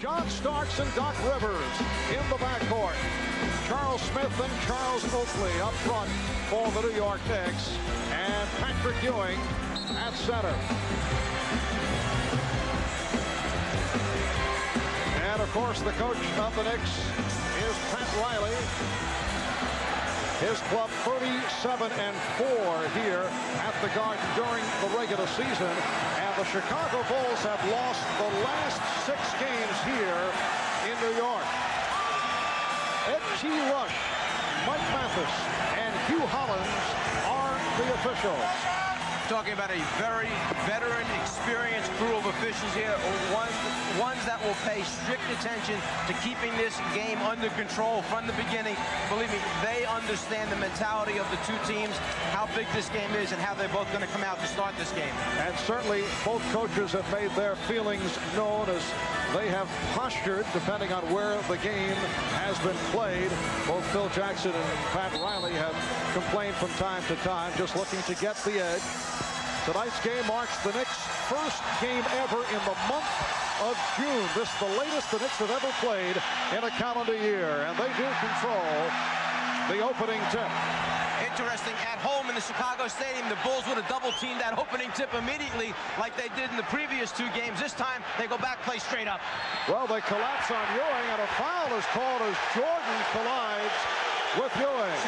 John Starks and Doc Rivers in the backcourt. Charles Smith and Charles Oakley up front for the New York Knicks. And Patrick Ewing at center. And of course the coach of the Knicks is Pat Riley. His club 37-4 here at the Garden during the regular season. And the Chicago Bulls have lost the last 6 games here in New York. Ed G. Rush, Mike Mathis, and Hugh Hollins are the officials. Talking about a very veteran, experienced crew of officials here, ones that will pay strict attention to keeping this game under control from the beginning. Believe me, they understand the mentality of the two teams, how big this game is, and how they're both going to come out to start this game. And certainly both coaches have made their feelings known as they have postured, depending on where the game has been played. Both Phil Jackson and Pat Riley have complained from time to time, just looking to get the edge. Tonight's game marks the Knicks' first game ever in the month of June. This is the latest the Knicks have ever played in a calendar year, and they do control the opening tip. Interesting, at home in the Chicago Stadium, the Bulls would have double-teamed that opening tip immediately like they did in the previous 2 games. This time, they go back, play straight up. Well, they collapse on Ewing, and a foul is called as Jordan collides with Ewing.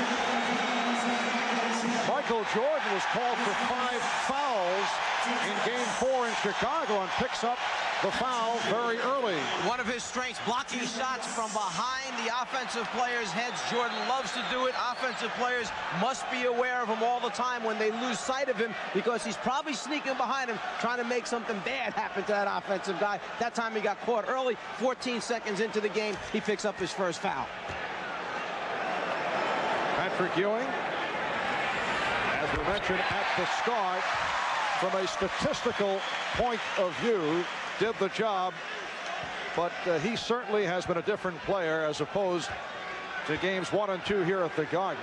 Michael Jordan was called for 5 fouls in Game 4 in Chicago and picks up the foul very early. One of his strengths, blocking shots from behind the offensive players' heads. Jordan loves to do it. Offensive players must be aware of him all the time when they lose sight of him, because he's probably sneaking behind him, trying to make something bad happen to that offensive guy. That time he got caught early. 14 seconds into the game, he picks up his first foul. Patrick Ewing, as we mentioned at the start, from a statistical point of view, did the job, but he certainly has been a different player as opposed to games 1 and 2 here at the Garden.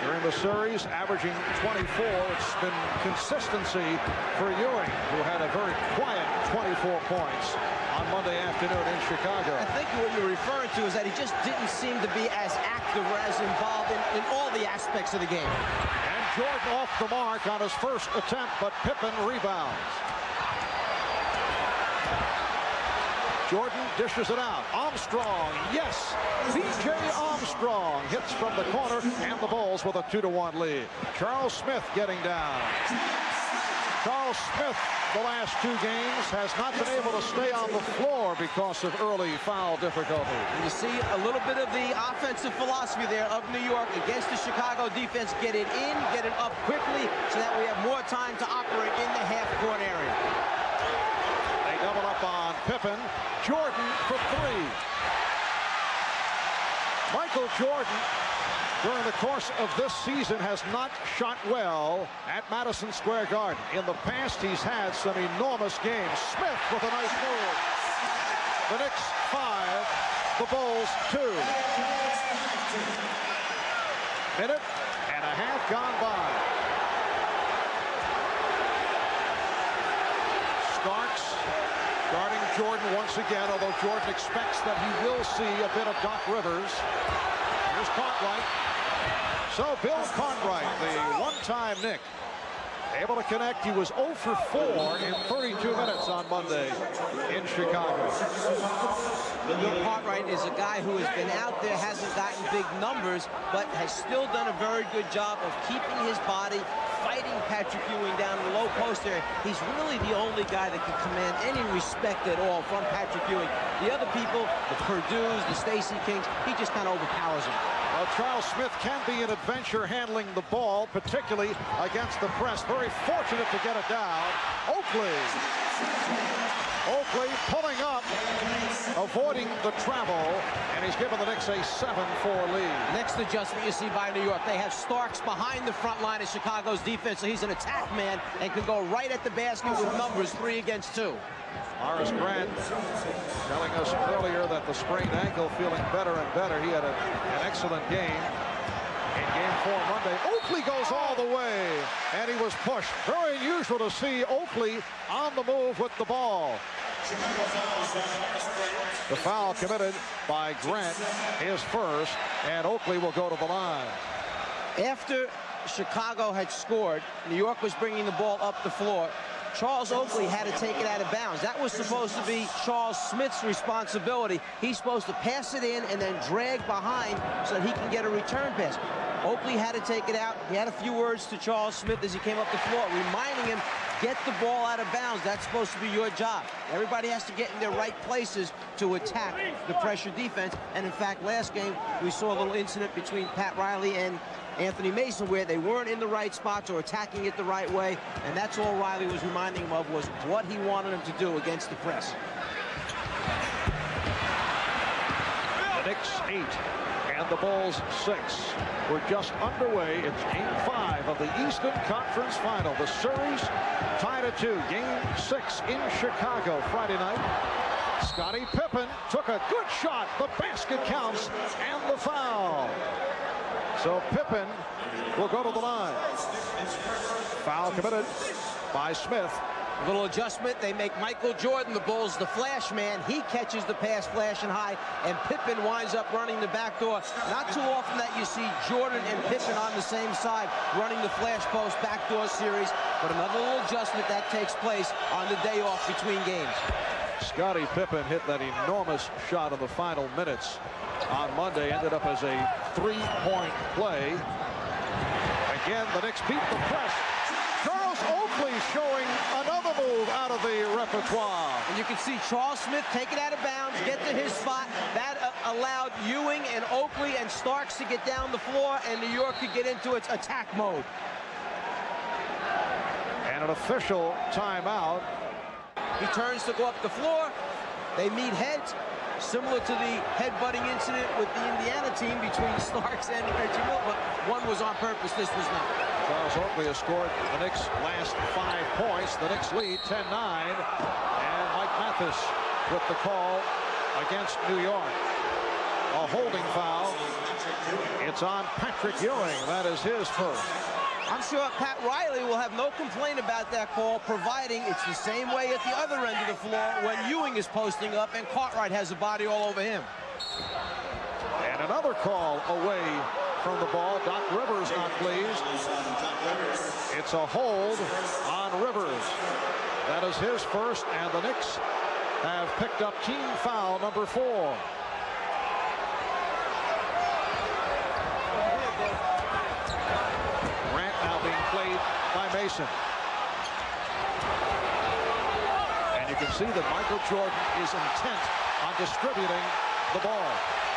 During the series, averaging 24, it's been consistency for Ewing, who had a very quiet 24 points on Monday afternoon in Chicago. I think what you're referring to is that he just didn't seem to be as active or as involved in all the aspects of the game. And Jordan off the mark on his first attempt, but Pippen rebounds. Jordan dishes it out. Armstrong, yes! B.J. Armstrong hits from the corner, and the Bulls with a 2-1 lead. Charles Smith getting down. Charles Smith, the last 2 games, has not been able to stay on the floor because of early foul difficulty. You see a little bit of the offensive philosophy there of New York against the Chicago defense. Get it in, get it up quickly, so that we have more time to operate in the half-court area. They double up on Pippen. Jordan for 3. Michael Jordan, during the course of this season, has not shot well at Madison Square Garden. In the past, he's had some enormous games. Smith with a nice move. The Knicks 5, the Bulls 2. Minute and a half gone by. Starks guarding Jordan once again, although Jordan expects that he will see a bit of Doc Rivers. Here's Cartwright. So Bill Cartwright, the one-time Knick, able to connect. He was 0 for 4 in 32 minutes on Monday in Chicago. Bill Cartwright is a guy who has been out there, hasn't gotten big numbers, but has still done a very good job of keeping his body, fighting Patrick Ewing down in the low post there. He's really the only guy that can command any respect at all from Patrick Ewing. The other people, the Purdue's, the Stacey Kings, he just kind of overpowers them. Well, Charles Smith can be an adventure handling the ball, particularly against the press. Very fortunate to get it down. Oakley pulling up, avoiding the travel, and he's given the Knicks a 7-4 lead. Next adjustment you see by New York. They have Starks behind the front line of Chicago's defense, so he's an attack man and can go right at the basket with numbers 3 against 2. Horace Grant telling us earlier that the sprained ankle feeling better and better. He had an excellent game in Game 4 Monday. Oakley goes all the way, and he was pushed. Very unusual to see Oakley on the move with the ball. The foul committed by Grant, his first, and Oakley will go to the line. After Chicago had scored, New York was bringing the ball up the floor. Charles Oakley had to take it out of bounds. That was supposed to be Charles Smith's responsibility. He's supposed to pass it in and then drag behind so that he can get a return pass. Oakley had to take it out. He had a few words to Charles Smith as he came up the floor, reminding him, get the ball out of bounds. That's supposed to be your job. Everybody has to get in their right places to attack the pressure defense. And in fact, last game, we saw a little incident between Pat Riley and Anthony Mason where they weren't in the right spots or attacking it the right way. And that's all Riley was reminding him of, was what he wanted him to do against the press. The Knicks 8 and the Bulls 6. We're just underway. It's Game 5 of the Eastern Conference Final. The series tied at 2. Game 6 in Chicago Friday night. Scottie Pippen took a good shot. The basket counts and the foul. So Pippen will go to the line. Foul committed by Smith. A little adjustment. They make Michael Jordan, the Bulls, the flash man. He catches the pass flashing high, and Pippen winds up running the back door. Not too often that you see Jordan and Pippen on the same side running the flash post backdoor series, but another little adjustment that takes place on the day off between games. Scottie Pippen hit that enormous shot in the final minutes on Monday. Ended up as a three-point play. Again, the Knicks beat the press. Charles Oakley showing another move out of the repertoire. And you can see Charles Smith take it out of bounds, get to his spot. That allowed Ewing and Oakley and Starks to get down the floor, and New York could get into its attack mode. And an official timeout. He turns to go up the floor. They meet heads, similar to the headbutting incident with the Indiana team between Starks and Reggie Miller, but one was on purpose, this was not. Charles Oakley has scored the Knicks' last 5 points. The Knicks lead 10-9. And Mike Mathis with the call against New York. A holding foul. It's on Patrick Ewing. That is his first. I'm sure Pat Riley will have no complaint about that call, providing it's the same way at the other end of the floor when Ewing is posting up and Cartwright has a body all over him. And another call away from the ball. Doc Rivers not pleased. It's a hold on Rivers. That is his first, and the Knicks have picked up team foul number 4. Grant now being played by Mason. And you can see that Michael Jordan is intent on distributing the ball.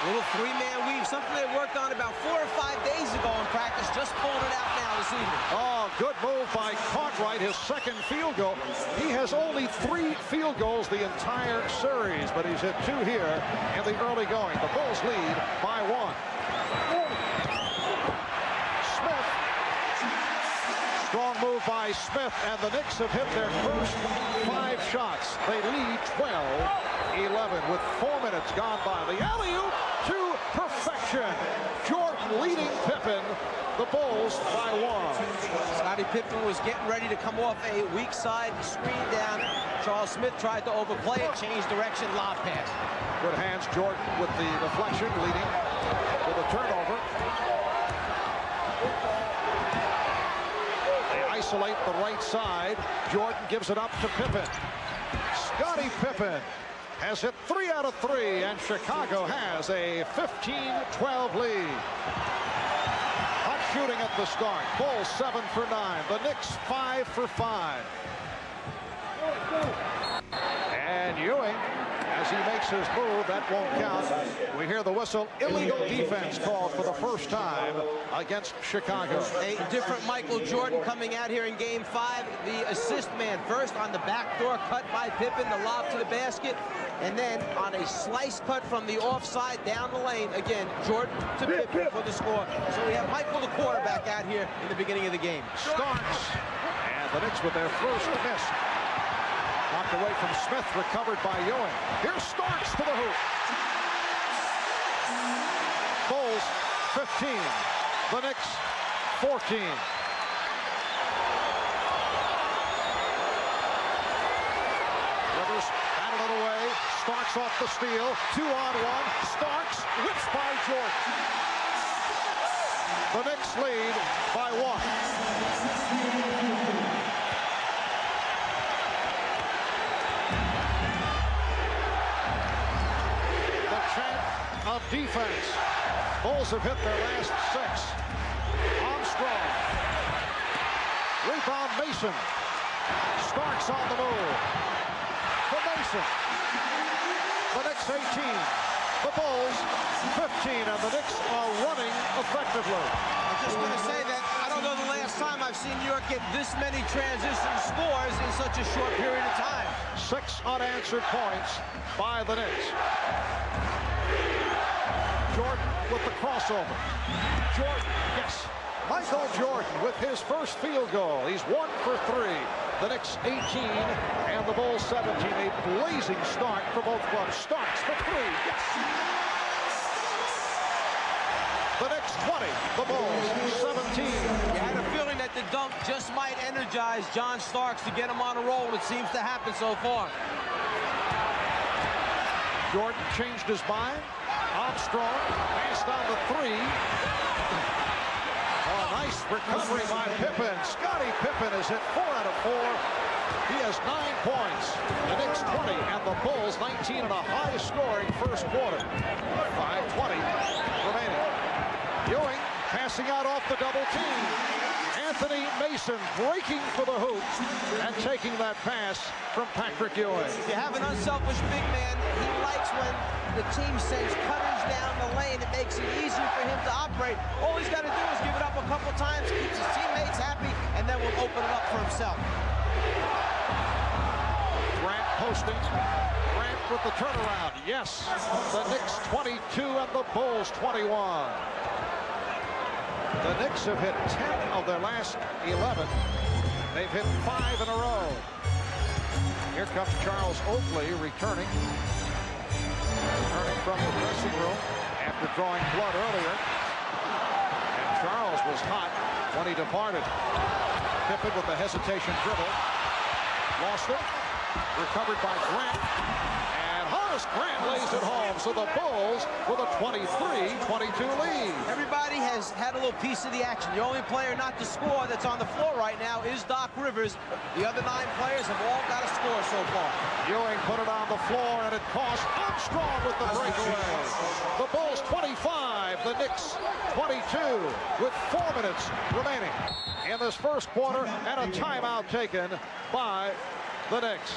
Little three-man weave, something they worked on about 4 or 5 days ago in practice, just pulling it out now this evening. Oh, good move by Cartwright, his second field goal. He has only 3 field goals the entire series, but he's hit 2 here in the early going. The Bulls lead by 1. Smith. Strong move by Smith, and the Knicks have hit their first 5 shots. They lead 12-11 with 4 minutes gone by. The alley-oop to perfection. Jordan leading Pippen, the Bulls by 1. Scottie Pippen was getting ready to come off a weak side screen down. Charles Smith tried to overplay it, change direction, lob pass. Good hands, Jordan with the deflection, leading to the turnover. They isolate the right side. Jordan gives it up to Pippen. Scottie Pippen has hit 3 out of 3, and Chicago has a 15-12 lead. Hot shooting at the start. Bulls 7 for 9. The Knicks 5 for 5. And Ewing, as he makes his move, that won't count. We hear the whistle. Illegal defense called for the first time against Chicago. A different Michael Jordan coming out here in Game 5. The assist man first on the backdoor cut by Pippen, the lob to the basket, and then on a slice cut from the offside down the lane. Again, Jordan to Pippen for the score. So we have Michael, the quarterback, out here in the beginning of the game. Starks. And the Knicks with their first miss. Knocked away from Smith, recovered by Ewing. Here's Starks to the hoop. Bulls 15. The Knicks 14. Rivers batted it Starks off the steal. 2-on-1. Starks whips by Jordan. The Knicks lead by 1. The chant of defense. Bulls have hit their last 6. Armstrong. Rebound Mason. Starks on the move. For Mason. The Knicks 18. The Bulls 15, and the Knicks are running effectively. I'm just going to say that I don't know the last time I've seen New York get this many transition scores in such a short period of time. 6 unanswered points by the Knicks. Jordan with the crossover. Jordan, yes. Michael Jordan with his first field goal. He's 1 for 3. The Knicks 18 and the Bulls 17. A blazing start for both clubs. Starks for 3. Yes. The Knicks 20. The Bulls 17. You had a feeling that the dunk just might energize John Starks to get him on a roll. It seems to happen so far. Jordan changed his mind. Armstrong passed on the 3. Oh, nice recovery by Pippen. Scottie Pippen is hit 4 out of 4. He has 9 points. The Knicks 20 and the Bulls 19 in a high-scoring first quarter. 5:20 remaining. Ewing passing out off the double team. Anthony Mason breaking for the hoop and taking that pass from Patrick Ewing. If you have an unselfish big man, he likes when the team sends cutters down the lane. It makes it easier for him to operate. All he's got to do is give it up a couple times, keeps his teammates happy, and then will open it up for himself. Grant posting. Grant with the turnaround. Yes, the Knicks 22 and the Bulls 21. The Knicks have hit 10 of their last 11. They've hit 5 in a row. Here comes Charles Oakley returning from the dressing room after drawing blood earlier. And Charles was hot when he departed. Pippen with the hesitation dribble. Lost it. Recovered by Grant. And Horace Grant lays it home. So the Bulls with a 23-22 lead. Everybody has had a little piece of the action. The only player not to score that's on the floor right now is Doc Rivers. The other 9 players have all got a score so far. Ewing put it on the floor, and it cost Armstrong with the breakaway. The Bulls 25, the Knicks 22, with 4 minutes remaining in this first quarter, and a timeout taken by the Knicks.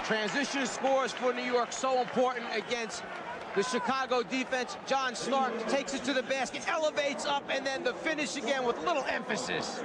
Transition scores for New York so important against the Chicago defense. John Starks takes it to the basket, elevates up, and then the finish again with a little emphasis.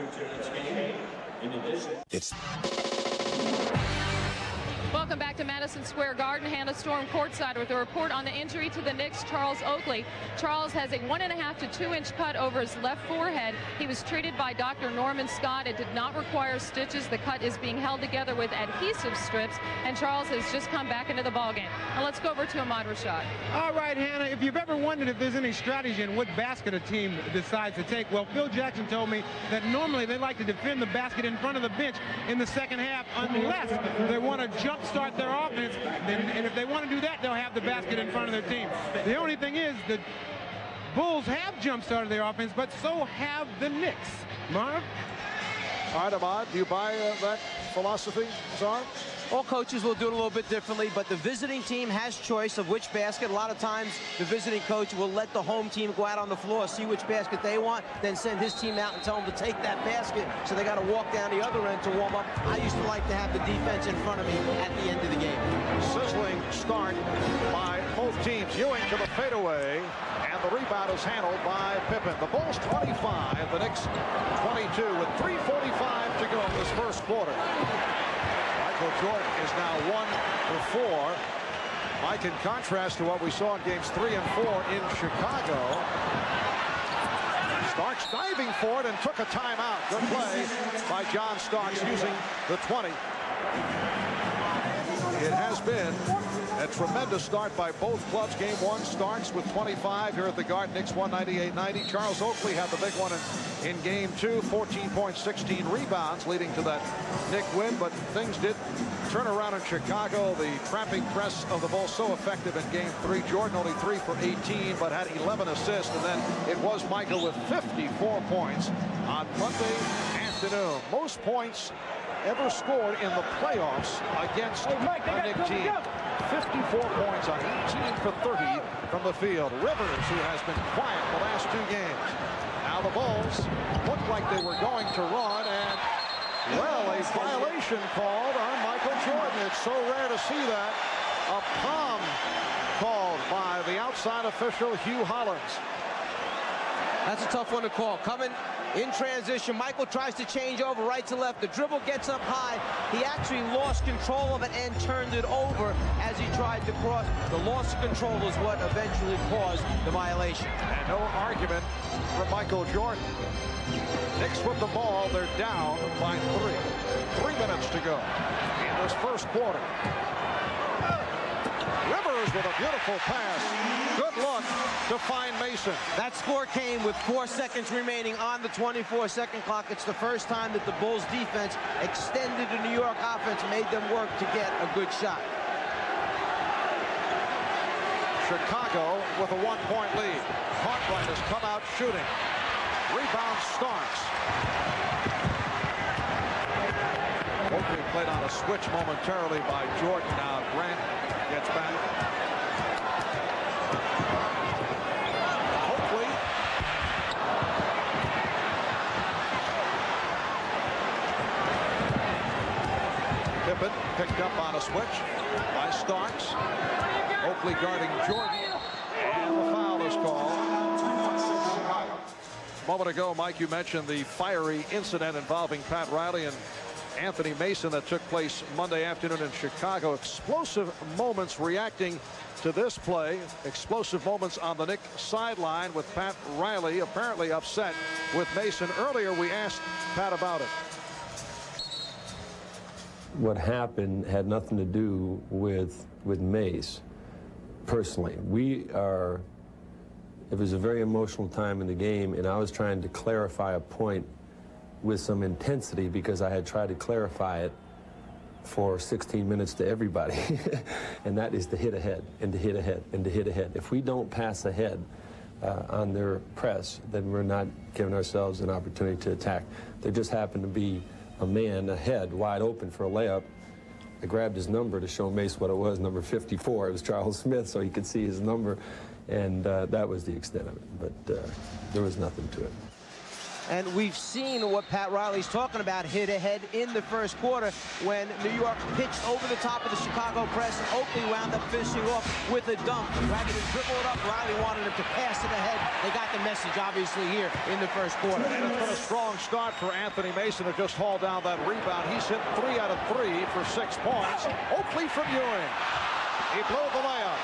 Welcome back to Madison Square Garden. Hannah Storm courtside with a report on the injury to the Knicks' Charles Oakley. Charles has a 1.5 to 2 inch cut over his left forehead. He was treated by Dr. Norman Scott. It did not require stitches. The cut is being held together with adhesive strips, and Charles has just come back into the ballgame. Now let's go over to Ahmad Rashad. All right, Hannah, if you've ever wondered if there's any strategy in what basket a team decides to take, well, Phil Jackson told me that normally they like to defend the basket in front of the bench in the second half unless they want to jumpstart their offense, and if they want to do that, they'll have the basket in front of their team. The only thing is the Bulls have jump-started their offense, but so have the Knicks. Marv? All right, Ahmad, do you buy that philosophy, Czar? All coaches will do it a little bit differently, but the visiting team has choice of which basket. A lot of times, the visiting coach will let the home team go out on the floor, see which basket they want, then send his team out and tell them to take that basket, so they got to walk down the other end to warm up. I used to like to have the defense in front of me at the end of the game. Sizzling start by both teams. Ewing to the fadeaway, and the rebound is handled by Pippen. The Bulls 25, the Knicks 22, with 3:45 to go in this first quarter. Michael Jordan is now 1 for 4. Mike, in contrast to what we saw in games 3 and 4 in Chicago, Starks diving for it and took a timeout. Good play by John Starks using the 20. It has been a tremendous start by both clubs. Game 1 starts with 25 here at the Garden. Knicks 198-90. Charles Oakley had the big one in game 2. 14 points, 16 rebounds, leading to that Knick win. But things did turnaround in Chicago, the trapping press of the Bulls so effective in Game 3. Jordan only 3 for 18, but had 11 assists, and then it was Michael with 54 points on Monday afternoon. Most points ever scored in the playoffs against a Knicks team. 54 points on 18 for 30 from the field. Rivers, who has been quiet the last 2 games. Now the Bulls looked like they were going to run, and well, a violation called on Michael Jordan. It's so rare to see that. A palm called by the outside official, Hugh Hollins. That's a tough one to call. Coming in transition, Michael tries to change over right to left. The dribble gets up high. He actually lost control of it and turned it over as he tried to cross. The loss of control is what eventually caused the violation. And no argument from Michael Jordan. Knicks with the ball. They're down by 3. 3 minutes to go in this first quarter. Rivers with a beautiful pass. Good look to find Mason. That score came with 4 seconds remaining on the 24-second clock. It's the first time that the Bulls defense extended the New York offense, made them work to get a good shot. Chicago with a 1-point lead. Cartwright has come out shooting. Rebound Starks. Oakley played on a switch momentarily by Jordan. Now Grant gets back. Oakley. Pippen picked up on a switch by Starks. Oakley guarding Jordan. And the foul is called. A moment ago, Mike, you mentioned the fiery incident involving Pat Riley and Anthony Mason that took place Monday afternoon in Chicago. Explosive moments reacting to this play. Explosive moments on the Knicks sideline with Pat Riley apparently upset with Mason. Earlier, we asked Pat about it. What happened had nothing to do with Mace personally. It was a very emotional time in the game, and I was trying to clarify a point with some intensity because I had tried to clarify it for 16 minutes to everybody. And that is to hit ahead and to hit ahead and to hit ahead. If we don't pass ahead on their press, then we're not giving ourselves an opportunity to attack. There just happened to be a man ahead wide open for a layup. I grabbed his number to show Mace what it was, number 54. It was Charles Smith, so he could see his number. And that was the extent of it, but there was nothing to it. And we've seen what Pat Riley's talking about, hit ahead in the first quarter when New York pitched over the top of the Chicago press, and Oakley wound up finishing off with a dunk. Rather than dribble it up, Riley wanted him to pass it ahead. They got the message, obviously, here in the first quarter. And it's been a strong start for Anthony Mason to just haul down that rebound. He's hit 3 out of 3 for 6 points. Oakley from Ewing. He blew the layup.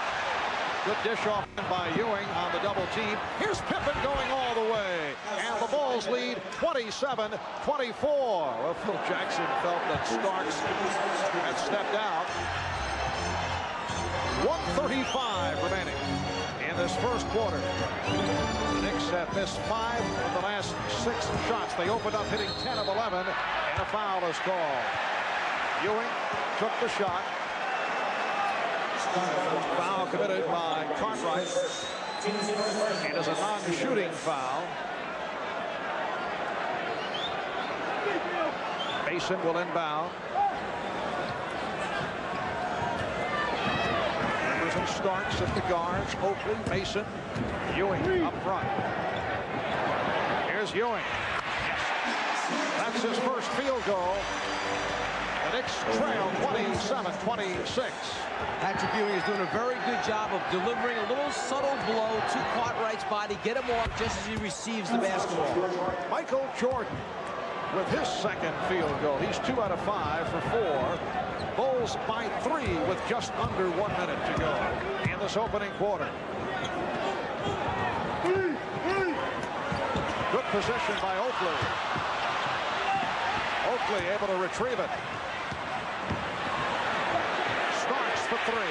Good dish off by Ewing on the double team. Here's Pippen going all the way. And the Bulls lead 27-24. Well, Phil Jackson felt that Starks had stepped out. 1:35 remaining in this first quarter. The Knicks have missed 5 of the last 6 shots. They opened up hitting 10 of 11, and a foul is called. Ewing took the shot. Foul committed by Cartwright. It is a non-shooting foul. Mason will inbound. Rivers and Starks at the guards. Oakley, Mason, Ewing up front. Here's Ewing. That's his first field goal. The Knicks trail 27-26. Patrick Ewing is doing a very good job of delivering a little subtle blow to Cartwright's body, get him off just as he receives the basketball. Michael Jordan with his second field goal. He's 2 out of 5 for 4. Bulls by 3 with just under 1 minute to go in this opening quarter. Good position by Oakley. Oakley able to retrieve it. Starks for 3.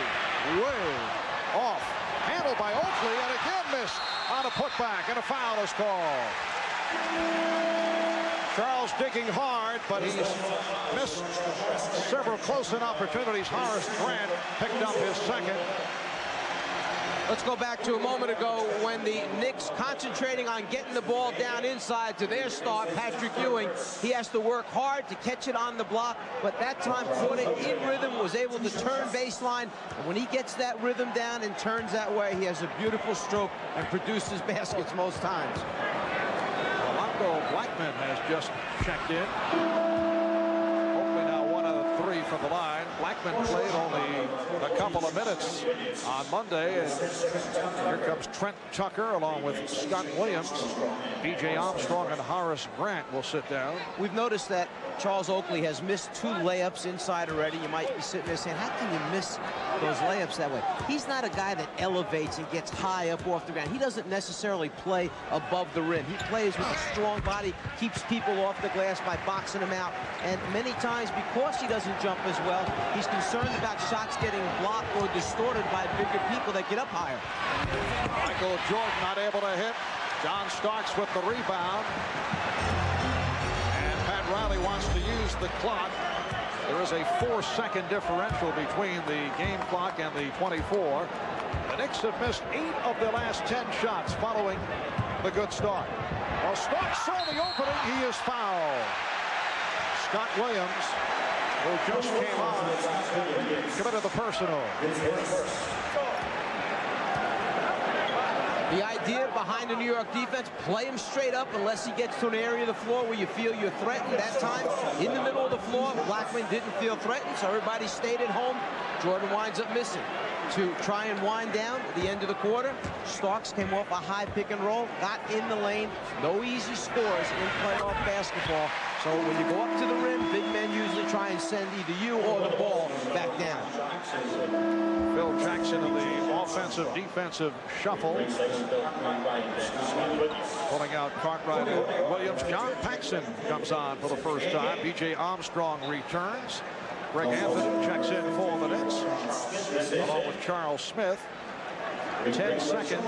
Way off. Handled by Oakley, and again missed on a putback, and a foul is called. Charles digging hard, but he's missed several close-in opportunities. Horace Grant picked up his second. Let's go back to a moment ago when the Knicks concentrating on getting the ball down inside to their star, Patrick Ewing. He has to work hard to catch it on the block, but that time caught it in rhythm, was able to turn baseline. And when he gets that rhythm down and turns that way, he has a beautiful stroke and produces baskets most times. Orlando Blackman has just checked in. Hopefully now 1 out of 3 from the line. Blackman played only a couple of minutes on Monday, and here comes Trent Tucker along with Scott Williams. B.J. Armstrong and Horace Grant will sit down. We've noticed that Charles Oakley has missed 2 layups inside already. You might be sitting there saying, how can you miss those layups that way? He's not a guy that elevates and gets high up off the ground. He doesn't necessarily play above the rim. He plays with a strong body, keeps people off the glass by boxing them out. And many times, because he doesn't jump as well, he's concerned about shots getting blocked or distorted by bigger people that get up higher. Michael Jordan not able to hit. John Starks with the rebound. And Pat Riley wants to use the clock. There is a 4-second differential between the game clock and the 24. The Knicks have missed 8 of their last 10 shots following the good start. Well, Starks saw the opening. He is fouled. Scott Williams, who just came on, committed the personal. The idea behind the New York defense, play him straight up unless he gets to an area of the floor where you feel you're threatened. That time, in the middle of the floor, Blackman didn't feel threatened, so everybody stayed at home. Jordan winds up missing. To try and wind down at the end of the quarter, Starks came off a high pick and roll, got in the lane. No easy scores in playoff basketball. So when you go up to the rim, big men usually try and send either you or the ball back down. Phil Jackson in the offensive-defensive shuffle. Pulling out Cartwright and Williams. John Paxson comes on for the first time. B.J. Armstrong returns. Greg Anthony checks in for the Knicks, along with Charles Smith. 10 seconds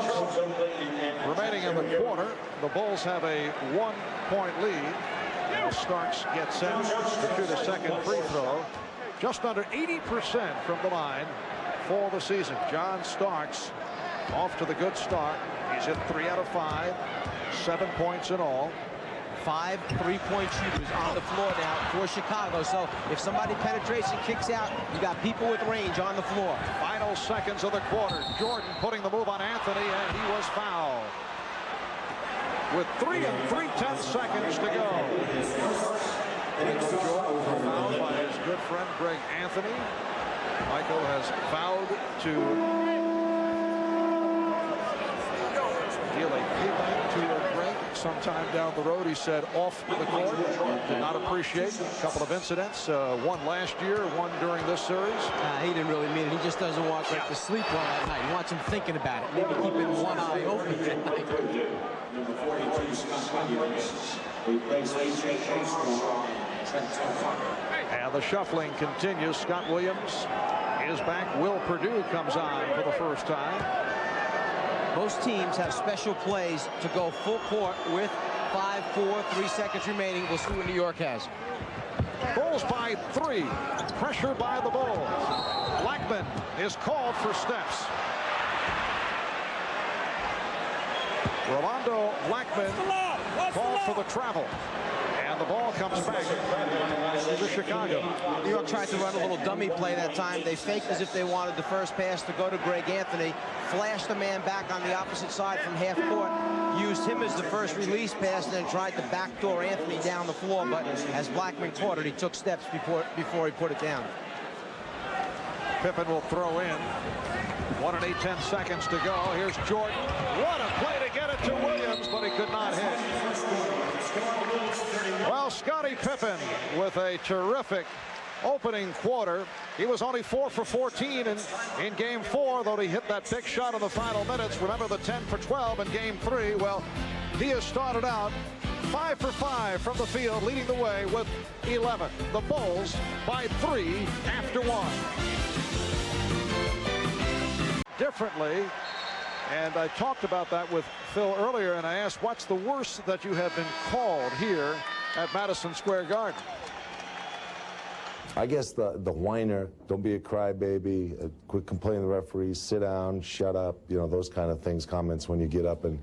remaining in the quarter. The Bulls have a 1-point lead. Now Starks gets set to shoot a second free throw. Just under 80% from the line for the season. John Starks off to the good start. He's hit 3 out of 5, 7 points in all. 5 3-point shooters on the floor now for Chicago. So if somebody penetrates and kicks out, you got people with range on the floor. Final seconds of the quarter. Jordan putting the move on Anthony, and he was fouled. With 3 and 3/10 seconds to go. Jordan fouled by his good friend Greg Anthony. Michael has vowed to deal a payback to Greg sometime down the road. He said off the court. Did not appreciate a couple of incidents. One last year, one during this series. He didn't really mean it. He just doesn't want Greg to sleep well at night. He wants him thinking about it. Maybe keeping one eye open at night. And the shuffling continues. Scott Williams is back. Will Perdue comes on for the first time. Most teams have special plays to go full court with 5-4, 3 seconds remaining. We'll see what New York has. Bulls by 3. Pressure by the Bulls. Blackman is called for steps. Rolando Blackman called for the travel. And the ball comes back to Chicago. New York tried to run a little dummy play that time. They faked as if they wanted the first pass to go to Greg Anthony. Flashed the man back on the opposite side from half court. Used him as the first release pass and then tried to backdoor Anthony down the floor. But as Blackman caught it, he took steps before he put it down. Pippen will throw in. 1 and 8/10 seconds to go. Here's Jordan. What a play to get it to Williams, but he could not hit. Well, Scottie Pippen with a terrific opening quarter. He was only 4 for 14 in game 4, though he hit that big shot in the final minutes. Remember the 10 for 12 in game 3? Well, he has started out 5 for 5 from the field, leading the way with 11. The Bulls by 3 after 1. Differently, and I talked about that with Phil earlier, and I asked, what's the worst that you have been called here at Madison Square Garden. I guess the whiner, don't be a crybaby, quit complaining to the referees, sit down, shut up, you know, those kind of things, comments when you get up and,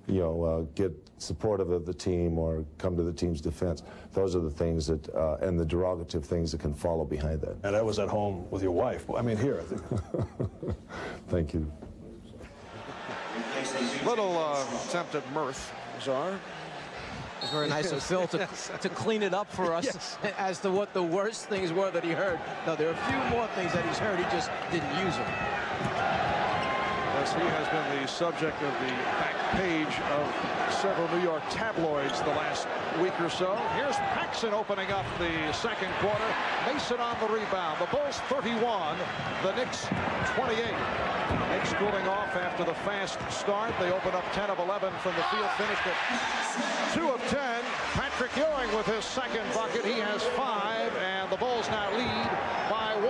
you know, get supportive of the team or come to the team's defense. Those are the things that, and the derogative things that can follow behind that. And I was at home with your wife. I mean, here. Thank you. Little attempt at mirth, Czar. It's very nice of Phil to clean it up for us as to what the worst things were that he heard. No, there are a few more things that he's heard. He just didn't use them. Yes, he has been the subject of the back page of several New York tabloids the last week or so. Here's Paxson opening up the second quarter. Mason on the rebound. The Bulls 31, the Knicks 28. Knicks cooling off after the fast start. They open up 10 of 11 from the field, finished at 2 of 10. Patrick Ewing with his second bucket. He has 5, and the Bulls now lead by 1.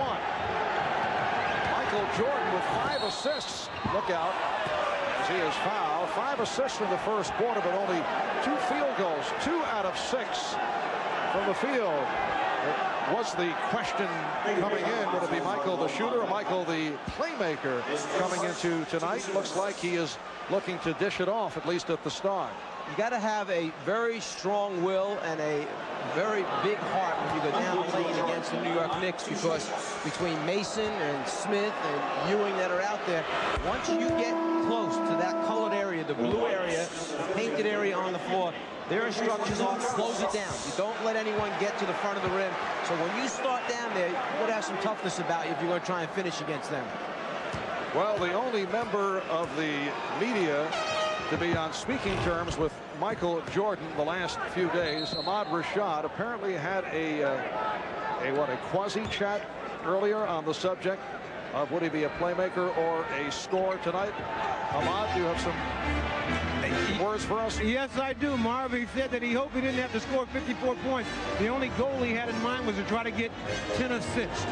Michael Jordan with 5 assists. Look out as he is fouled. 5 assists in the first quarter, but only 2 field goals. 2 out of 6 from the field. Was the question coming in, would it be Michael the shooter or Michael the playmaker coming into tonight? Looks like he is looking to dish it off, at least at the start. You got to have a very strong will and a very big heart when you go down the lane against the New York Knicks, because between Mason and Smith and Ewing that are out there, once you get close to that colored area, the blue area, the painted area on the floor, their instructions are close it down. You don't let anyone get to the front of the rim. So when you start down there, you've got to have some toughness about you if you're going to try and finish against them. Well, the only member of the media to be on speaking terms with Michael Jordan the last few days, Ahmad Rashad, apparently had a quasi chat earlier on the subject of would he be a playmaker or a scorer tonight. Ahmad, do you have some words for us? Yes, I do, Marv. He said that he hoped he didn't have to score 54 points. The only goal he had in mind was to try to get 10 assists.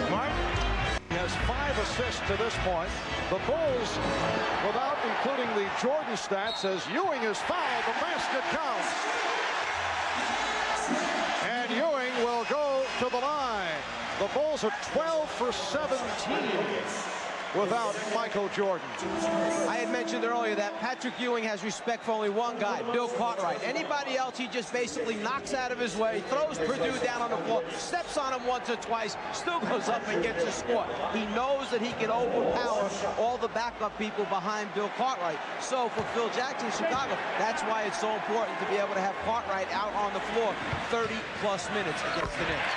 Marv? He has 5 assists to this point. The Bulls, without including the Jordan stats, as Ewing is fouled, the basket counts. And Ewing will go to the line. The Bulls are 12 for 17 without Michael Jordan. I had mentioned earlier that Patrick Ewing has respect for only one guy, Bill Cartwright. Anybody else, he just basically knocks out of his way, throws Purdue down on the floor, steps on him once or twice, still goes up and gets a score. He knows that he can overpower all the backup people behind Bill Cartwright. So for Phil Jackson, Chicago, that's why it's so important to be able to have Cartwright out on the floor 30-plus minutes against the Knicks.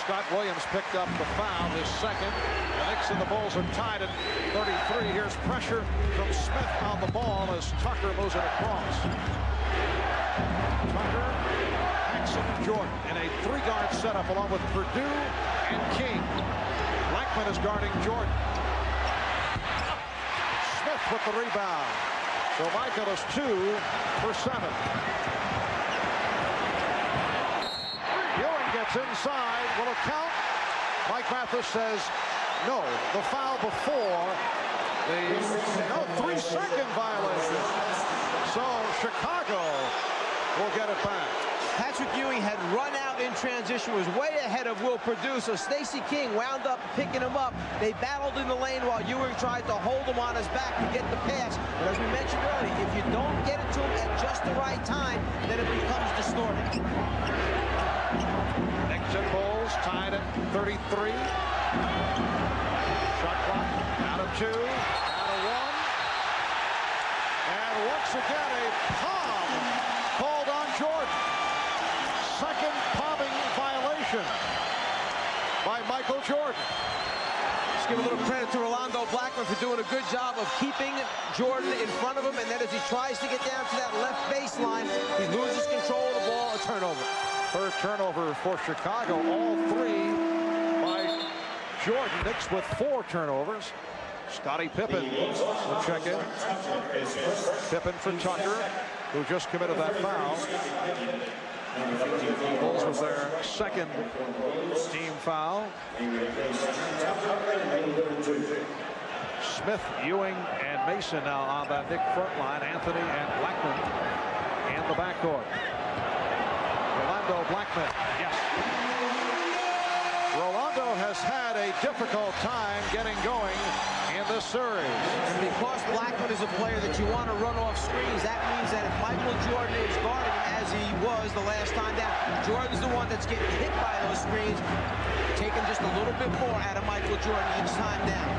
Scott Williams picked up the foul, his second. The Knicks and the Bulls are tied at 33. Here's pressure from Smith on the ball as Tucker moves it across. Tucker, Paxson, Jordan in a 3-guard setup along with Purdue and King. Blackman is guarding Jordan. Smith with the rebound. So Michael is 2 for 7. Inside, will it count? Mike Mathis says no. The foul before the 3-second violation. So Chicago will get it back. Patrick Ewing had run out in transition, was way ahead of Will Purdue, so Stacey King wound up picking him up. They battled in the lane while Ewing tried to hold him on his back to get the pass. But as we mentioned earlier, if you don't get it to him at just the right time, then it becomes distorted. Knicks and Bulls tied at 33. Shot clock out of 2, out of 1. And once again a palm called on Jordan. Second palming violation by Michael Jordan. Let's give a little credit to Rolando Blackman for doing a good job of keeping Jordan in front of him, and then as he tries to get down to that left baseline, he loses control of the ball, a turnover. Third turnover for Chicago, all 3 by Jordan. Knicks with 4 turnovers. Scottie Pippen will check in. Pippen for Tucker, who just committed that foul. Bulls was their second team foul. Smith, Ewing, and Mason now on that Knick front line. Anthony and Blackman in the backcourt. Rolando Blackman. Yes. Rolando has had a difficult time getting going in this series. And because Blackman is a player that you want to run off screens, that means that if Michael Jordan is guarding as he was the last time down, Jordan's the one that's getting hit by those screens, taking just a little bit more out of Michael Jordan each time down.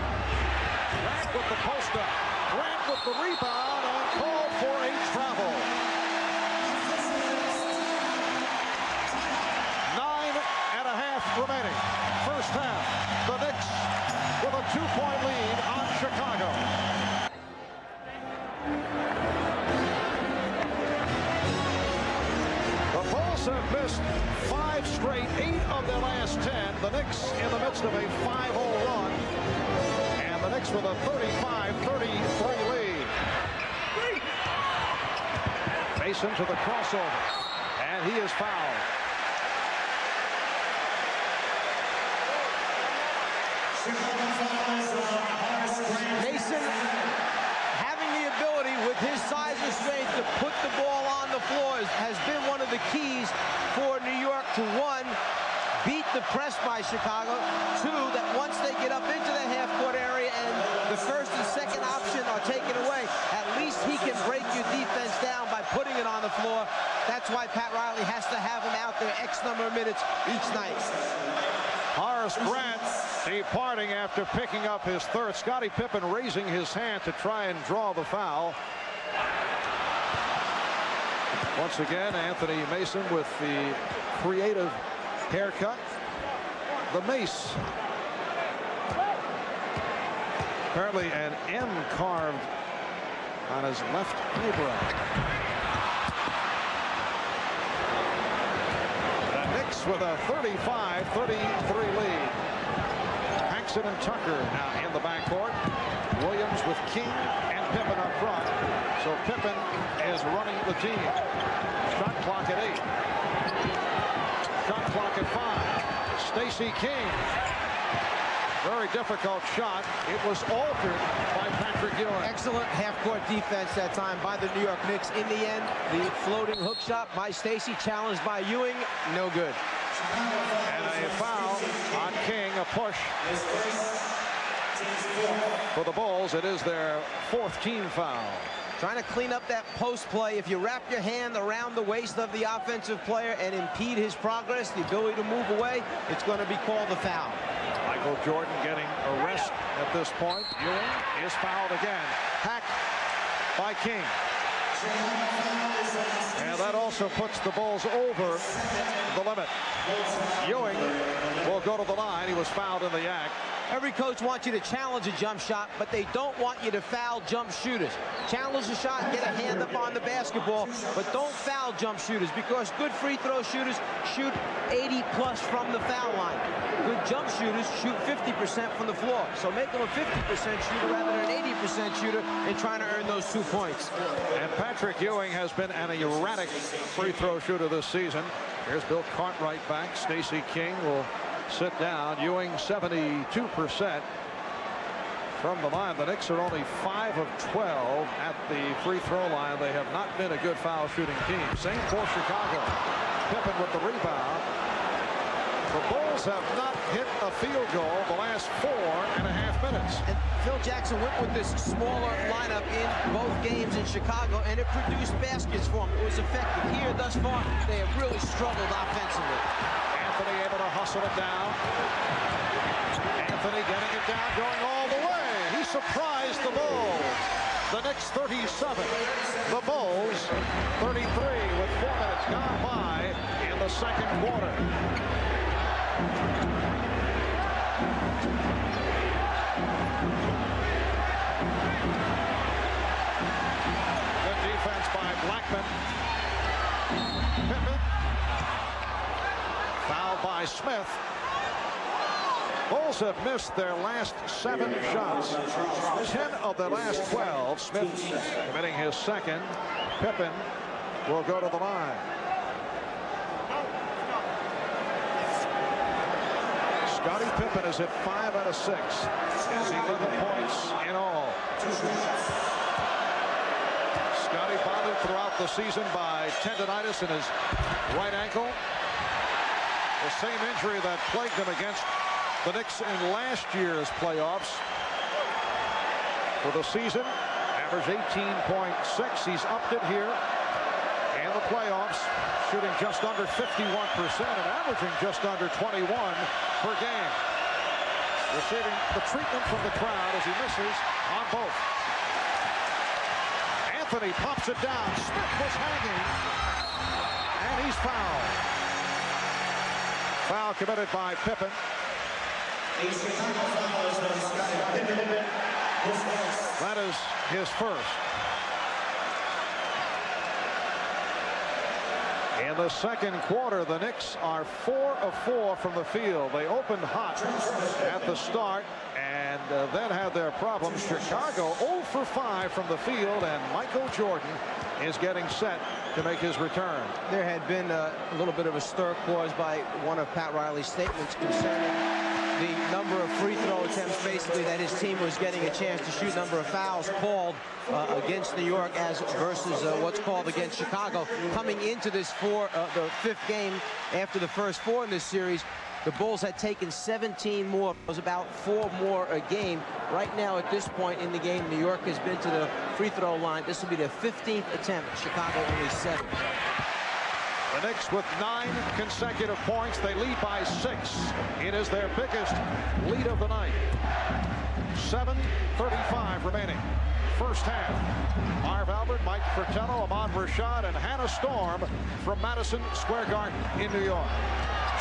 Grant with the post-up. Grant with the rebound and called for a travel. 9.5 remaining. First half. The Knicks with a 2-point lead on Chicago. The Bulls have missed 5 straight, 8 of their last 10. The Knicks in the midst of a 5-0 run. And the Knicks with a 35-33 lead. Mason to the crossover. And he is fouled. Mason having the ability with his size and strength to put the ball on the floor has been one of the keys for New York to, 1, beat the press by Chicago, 2, that once they get up into the half-court area and the first and second option are taken away, at least he can break your defense down by putting it on the floor. That's why Pat Riley has to have him out there X number of minutes each night. Horace Grant departing after picking up his third. Scottie Pippen raising his hand to try and draw the foul. Once again, Anthony Mason with the creative haircut. The mace. Apparently an M carved on his left eyebrow. With a 35-33 lead. Paxson and Tucker now in the backcourt. Williams with King and Pippen up front. So Pippen is running the team. Shot clock at 8. Shot clock at 5. Stacey King. Very difficult shot. It was altered by Patrick Ewing. Excellent half-court defense that time by the New York Knicks. In the end, the floating hook shot by Stacey, challenged by Ewing, no good. And a foul on King, a push for the Bulls. It is their 4th team foul. Trying to clean up that post play. If you wrap your hand around the waist of the offensive player and impede his progress, the ability to move away, it's going to be called a foul. Michael Jordan getting a rest at this point. Ewing is fouled again. Hacked by King. And that also puts the Bulls over the limit. Ewing will go to the line. He was fouled in the act. Every coach wants you to challenge a jump shot, but they don't want you to foul jump shooters. Challenge the shot, get a hand up on the basketball, but don't foul jump shooters, because good free throw shooters shoot 80+ from the foul line. Good jump shooters shoot 50% from the floor. So make them a 50% shooter rather than an 80% shooter and trying to earn those 2 points. And Patrick Ewing has been an erratic free throw shooter this season. Here's Bill Cartwright back. Stacey King will sit down. Ewing 72% from the line. The Knicks are only 5 of 12 at the free throw line. They have not been a good foul shooting team. Same for Chicago. Pippen with the rebound. The Bulls have not hit a field goal the last 4.5 minutes. And Phil Jackson went with this smaller lineup in both games in Chicago, and it produced baskets for him. It was effective. Here thus far, they have really struggled offensively. Anthony able to hustle it down. Anthony getting it down, going all the way. He surprised the Bulls. The Knicks 37. The Bulls 33 with 4 minutes gone by in the second quarter. Good defense by Blackman. Pippen. Fouled by Smith. Bulls have missed their last 7 shots. 10 of their last 12. Smith committing his second. Pippen will go to the line. Scottie Pippen is at 5 out of 6. Has 11 points in all. Scottie bothered throughout the season by tendonitis in his right ankle. The same injury that plagued him against the Knicks in last year's playoffs. For the season, averaged 18.6. He's upped it here in the playoffs, shooting just under 51% and averaging just under 21 per game. Receiving the treatment from the crowd as he misses on both. Anthony pops it down. Smith was hanging, and he's fouled. Foul committed by Pippen. That is his first. In the second quarter, the Knicks are 4 of 4 from the field. They opened hot at the start and then had their problems. Chicago 0 for 5 from the field, and Michael Jordan is getting set to make his return. There had been a little bit of a stir caused by one of Pat Riley's statements concerning the number of free throw attempts, basically, that his team was getting a chance to shoot, number of fouls called against New York as versus what's called against Chicago. Coming into this the fifth game after the first 4 in this series, the Bulls had taken 17 more. It was about 4 more a game. Right now, at this point in the game, New York has been to the free throw line. This will be their 15th attempt. Chicago only 7. The Knicks with 9 consecutive points. They lead by 6. It is their biggest lead of the night. 7:35 remaining. First half. Marv Albert, Mike Fratello, Ahmad Rashad, and Hannah Storm from Madison Square Garden in New York.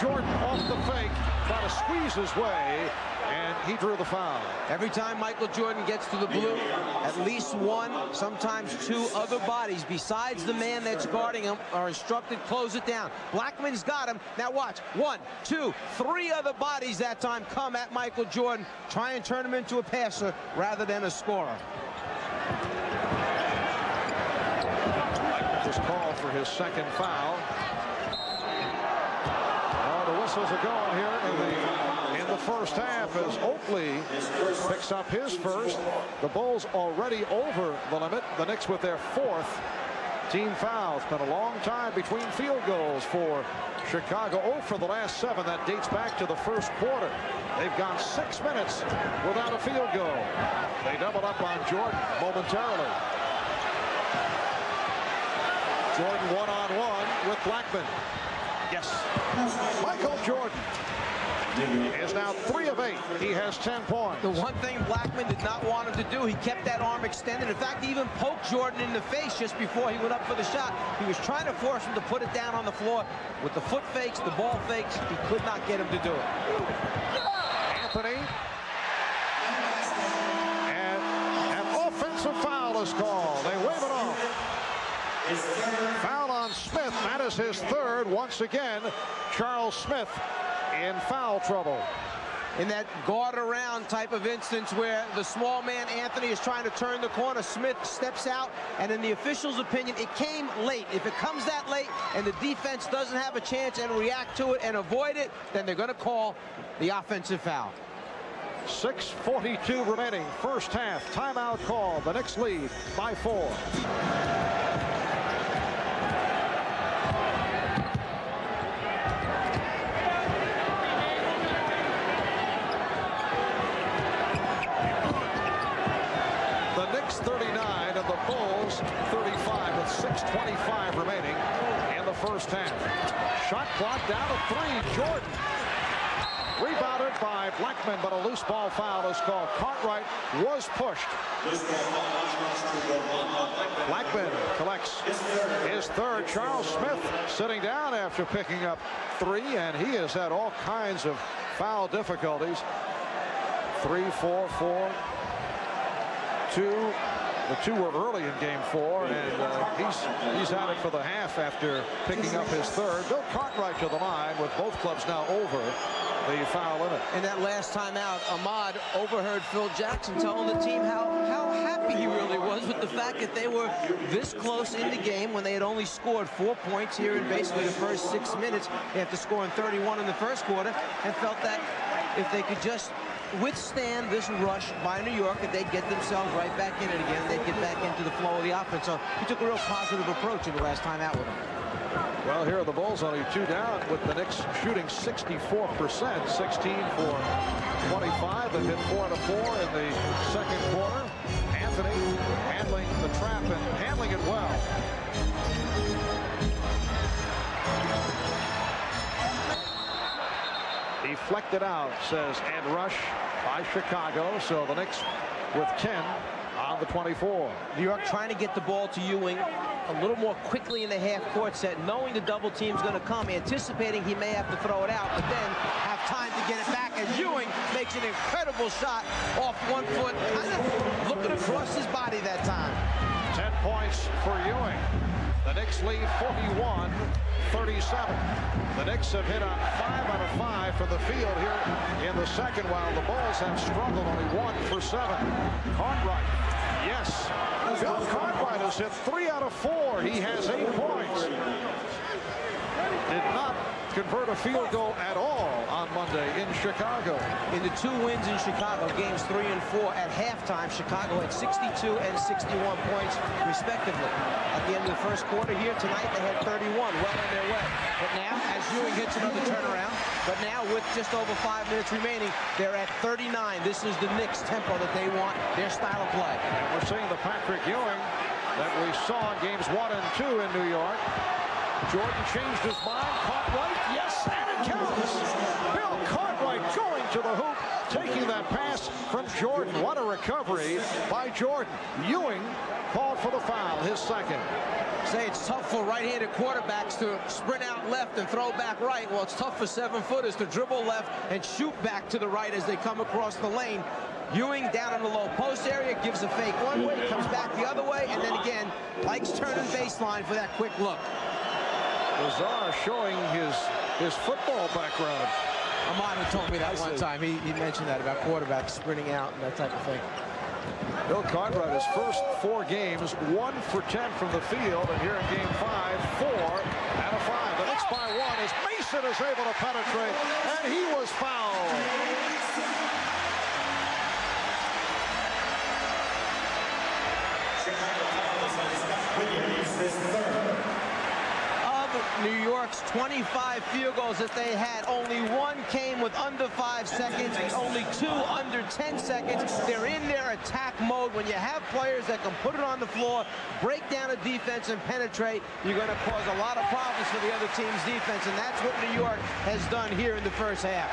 Jordan off the fake, trying to squeeze his way, and he drew the foul. Every time Michael Jordan gets to the blue, at least 1, sometimes 2 other bodies besides the man that's guarding him are instructed close it down. Blackman's got him. Now watch. 1, 2, 3 other bodies that time come at Michael Jordan, try and turn him into a passer rather than a scorer. Michael was called for his second foul. The whistles are going here in the first half as Oakley picks up his first. The Bulls already over the limit. The Knicks with their 4th team foul. It's been a long time between field goals for Chicago. 0 for the last 7. That dates back to the first quarter. They've gone 6 minutes without a field goal. They doubled up on Jordan momentarily. Jordan one-on-one with Blackman. Yes. Michael Jordan is now 3 of 8. He has 10 points. The one thing Blackman did not want him to do, he kept that arm extended. In fact, he even poked Jordan in the face just before he went up for the shot. He was trying to force him to put it down on the floor. With the foot fakes, the ball fakes, he could not get him to do it. Anthony. And an offensive foul is called. They wave it off. Foul on Smith. That is his 3rd. Once again, Charles Smith in foul trouble. In that guard around type of instance where the small man Anthony is trying to turn the corner, Smith steps out, and in the official's opinion, it came late. If it comes that late and the defense doesn't have a chance and react to it and avoid it, then they're going to call the offensive foul. 6:42 remaining. First half. Timeout call. The Knicks lead by 4. The Knicks 39 and the Bulls 35 with 6:25 remaining in the first half. Shot clock down to 3. Jordan rebounded by Blackman, but a loose ball foul is called. Cartwright was pushed. Blackman collects his 3rd. Charles Smith sitting down after picking up 3, and he has had all kinds of foul difficulties. 3, 4, 4. 2. The 2 were early in game 4, and he's at it for the half after picking up his 3rd. Bill Cartwright to the line with both clubs now over the foul limit. In that last timeout, Ahmad overheard Phil Jackson telling the team how happy he really was with the fact that they were this close in the game when they had only scored 4 points here in basically the first 6 minutes after scoring 31 in the first quarter, and felt that if they could just withstand this rush by New York, that they'd get themselves right back in it again. They'd get back into the flow of the offense. So he took a real positive approach in the last time out with him. Well, here are the Bulls only 2 down with the Knicks shooting 64%, 16 for 25. They hit 4 out of 4 in the second quarter. Anthony handling the trap and handling it well. Deflected out, says Ed Rush by Chicago. So the Knicks with 10 on the 24. New York trying to get the ball to Ewing a little more quickly in the half-court set, knowing the double team's going to come, anticipating he may have to throw it out, but then have time to get it back as Ewing makes an incredible shot off 1 foot, kind of looking across his body that time. 10 points for Ewing. The Knicks lead 41-37. The Knicks have hit on 5 out of 5 from the field here in the second, while the Bulls have struggled, only 1 for 7. Cartwright, yes. Bill Cartwright has hit 3 out of 4. He has 8 points. Did not convert a field goal at all on Monday in Chicago. In the 2 wins in Chicago, games 3 and 4 at halftime, Chicago had 62 and 61 points respectively. At the end of the first quarter here tonight, they had 31, well on their way. But now, as Ewing hits another turnaround, but now with just over 5 minutes remaining, they're at 39. This is the Knicks tempo that they want, their style of play. And we're seeing the Patrick Ewing that we saw in games 1 and 2 in New York. Jordan changed his mind, Cartwright, yes, and it counts. Bill Cartwright going to the hoop, taking that pass from Jordan. What a recovery by Jordan. Ewing called for the foul, his second. Say it's tough for right-handed quarterbacks to sprint out left and throw back right. Well, it's tough for 7-footers to dribble left and shoot back to the right as they come across the lane. Ewing down in the low post area, gives a fake one way, comes back the other way, and then again, likes turning baseline for that quick look. Lazar showing his football background. Ahmad had told me that one time. He mentioned that about quarterbacks sprinting out and that type of thing. Bill Cartwright, his first 4 games, 1 for 10 from the field, and here in game 5, 4 out of 5. The Knicks by 1 as Mason is able to penetrate, and he was fouled. New York's 25 field goals that they had, only 1 came with under 5 seconds, only 2 under 10 seconds. They're in their attack mode. When you have players that can put it on the floor, break down a defense and penetrate, you're going to cause a lot of problems for the other team's defense, and that's what New York has done here in the first half.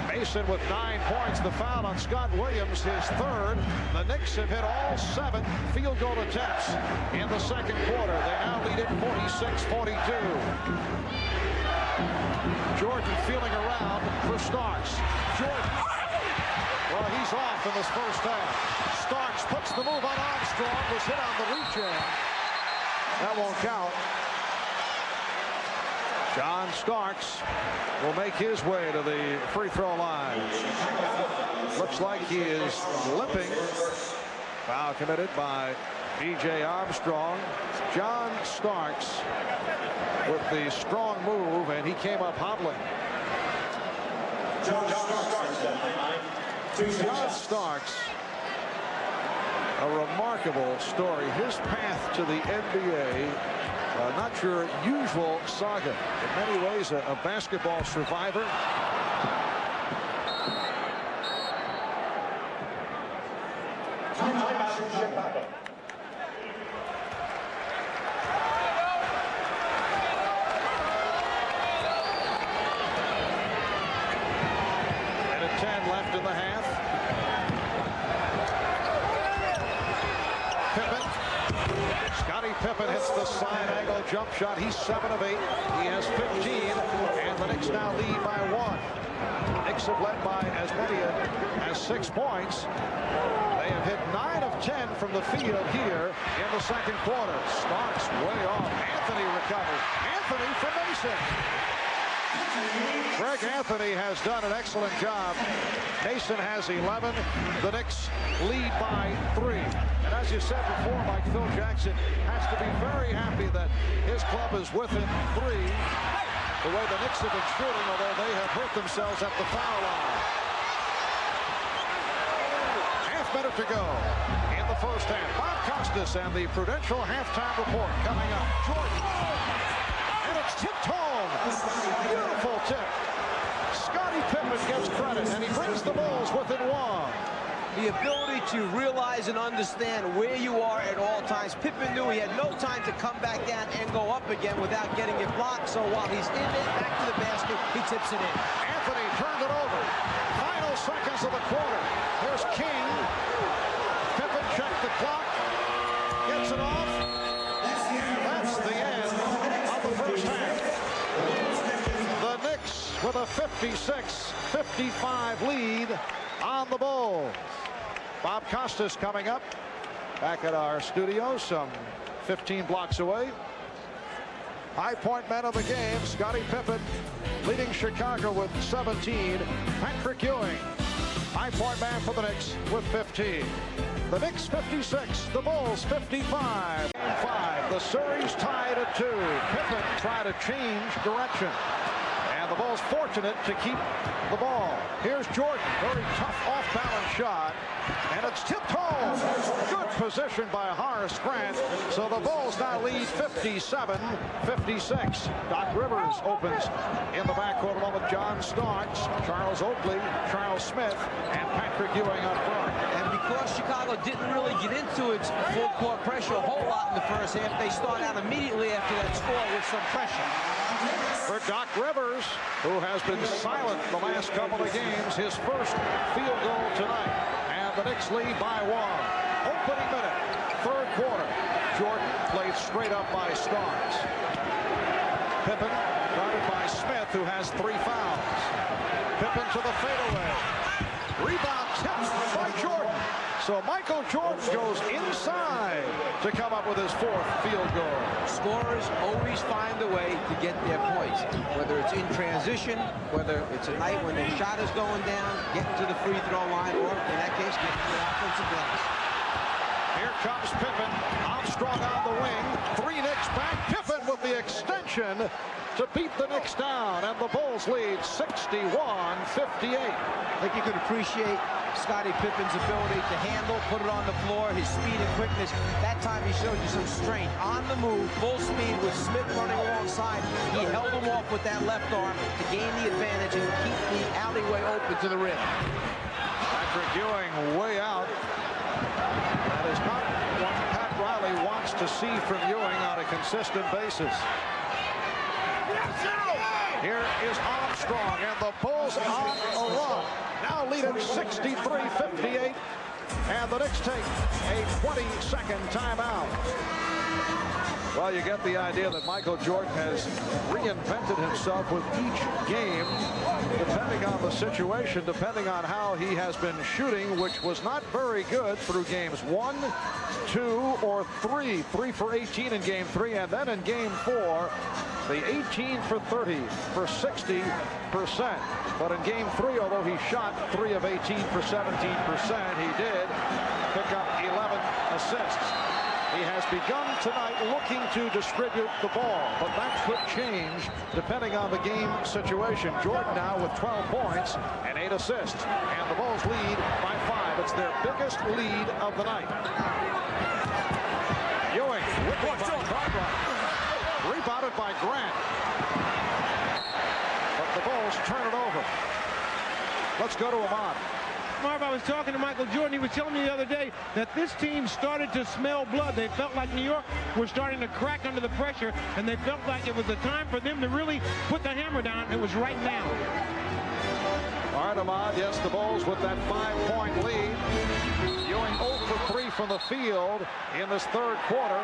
Mason with 9 points, the foul on Scott Williams, his third. The Knicks have hit all 7 field goal attempts in the second quarter. They now lead it 46-42. Jordan feeling around for Starks. Jordan. Well, he's off in this first half. Starks puts the move on Armstrong. Was hit on the reach in. That won't count. John Starks will make his way to the free throw line. Looks like he is limping. Foul committed by B.J. Armstrong. John Starks with the strong move, and he came up hobbling. John Starks, a remarkable story. His path to the NBA, not your usual saga. In many ways, a basketball survivor. In the half. Pippen. Scottie Pippen hits the side angle jump shot. He's 7 of 8. He has 15, and the Knicks now lead by 1. The Knicks have led by as many as 6 points. They have hit 9 of 10 from the field here in the second quarter. Starks way off. Anthony recovers. Anthony from Mason. Greg Anthony has done an excellent job. Mason has 11. The Knicks lead by 3. And as you said before, Mike, Phil Jackson has to be very happy that his club is within 3. The way the Knicks have been shooting, although they have hurt themselves at the foul line. Half minute to go in the first half. Bob Costas and the Prudential halftime report coming up. Jordan. And it's 10 home. Beautiful tip. Scottie Pippen gets credit, and he brings the Bulls within one. The ability to realize and understand where you are at all times. Pippen knew he had no time to come back down and go up again without getting it blocked. So while he's in it, back to the basket, he tips it in. Anthony turned it over. Final seconds of the quarter. Here's King. Pippen checked the clock. Gets it off. That's the end of the first half. The Knicks with a 56-55 lead on the Bulls. Bob Costas coming up back at our studio, some 15 blocks away. High point man of the game, Scottie Pippen, leading Chicago with 17. Patrick Ewing, high point man for the Knicks with 15. The Knicks 56, the Bulls 55. Game 5, the series tied at 2. Pippen tried to change direction. And the Bulls fortunate to keep the ball. Here's Jordan, very tough off-balance shot. And it's tipped home. Good position by Horace Grant. So the Bulls now lead 57-56. Doc Rivers opens in the backcourt along with John Starks, Charles Oakley, Charles Smith, and Patrick Ewing up front. And because Chicago didn't really get into its full court pressure a whole lot in the first half, they start out immediately after that score with some pressure. For Doc Rivers, who has been silent the last couple of games, his first field goal tonight. And the Knicks lead by 1. Opening minute, third quarter. Jordan played straight up by Starks. Pippen guarded by Smith, who has 3 fouls. Pippen to the fadeaway. Rebound tipped by Jordan. So Michael Jordan goes inside to come up with his 4th field goal. Scorers always find a way to get their points, whether it's in transition, whether it's a night when their shot is going down, getting to the free throw line, or in that case, getting to the offensive glass. Here comes Pippen. Armstrong on the wing. 3 Knicks back. Pippen with the extension to beat the Knicks down, and the Bulls lead 61-58. I think you could appreciate Scottie Pippen's ability to handle, put it on the floor, his speed and quickness. That time he showed you some strength. On the move, full speed with Smith running alongside. He held him off with that left arm to gain the advantage and keep the alleyway open to the rim. Patrick Ewing way out. That is not what Pat Riley wants to see from Ewing on a consistent basis. Here is Armstrong, and the Bulls on a run. Now leading 63-58, and the Knicks take a 20-second timeout. Well, you get the idea that Michael Jordan has reinvented himself with each game, depending on the situation, depending on how he has been shooting, which was not very good through games 1, 2, or 3. 3 for 18 in game 3, and then in game 4, the 18 for 30 for 60%. But in game 3, although he shot 3 of 18 for 17%, he did pick up 11 assists. He has begun tonight looking to distribute the ball, but that could change depending on the game situation. Jordan now with 12 points and 8 assists, and the Bulls lead by 5. It's their biggest lead of the night. Ewing, whipping by Cartwright, rebounded by Grant, but the Bulls turn it over. Let's go to Ahmad. Marv, I was talking to Michael Jordan. He was telling me the other day that this team started to smell blood. They felt like New York was starting to crack under the pressure, and they felt like it was the time for them to really put the hammer down. It was right now. All right, Ahmad, yes, the Bulls with that 5-point lead. Ewing 0 for 3 from the field in this third quarter.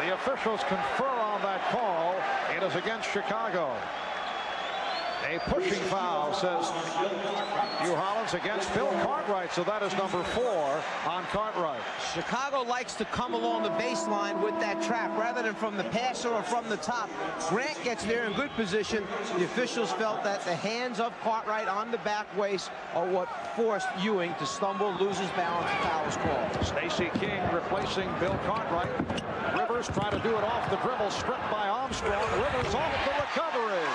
The officials confer on that call. It is against Chicago. A pushing foul, says Hugh Hollins, against Bill Cartwright, so that is number 4 on Cartwright. Chicago likes to come along the baseline with that trap rather than from the passer or from the top. Grant gets there in good position. The officials felt that the hands of Cartwright on the back waist are what forced Ewing to stumble, lose his balance, and foul is called. Stacey King replacing Bill Cartwright. Rivers try to do it off the dribble, stripped by Armstrong. Rivers off the recovery.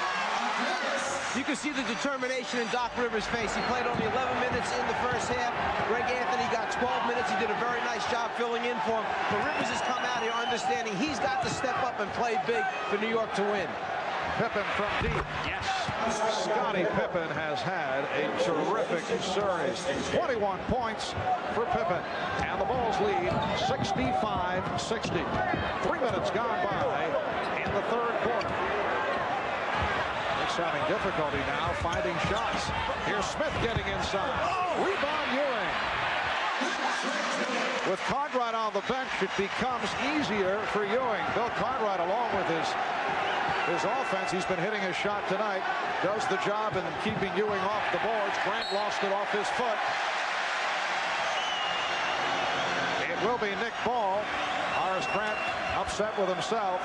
You can see the determination in Doc Rivers' face. He played only 11 minutes in the first half. Greg Anthony got 12 minutes. He did a very nice job filling in for him. But Rivers has come out here understanding he's got to step up and play big for New York to win. Pippen from deep. Yes. Scottie Pippen has had a terrific series. 21 points for Pippen. And the Bulls lead 65-60. 3 minutes gone by in the third quarter. Knicks having difficulty now finding shots. Here's Smith getting inside. Rebound Ewing. With Cartwright on the bench, it becomes easier for Ewing. Bill Cartwright, along with his offense, he's been hitting his shot tonight, does the job in keeping Ewing off the boards. Grant lost it off his foot. It will be Nick Ball. Horace Grant upset with himself.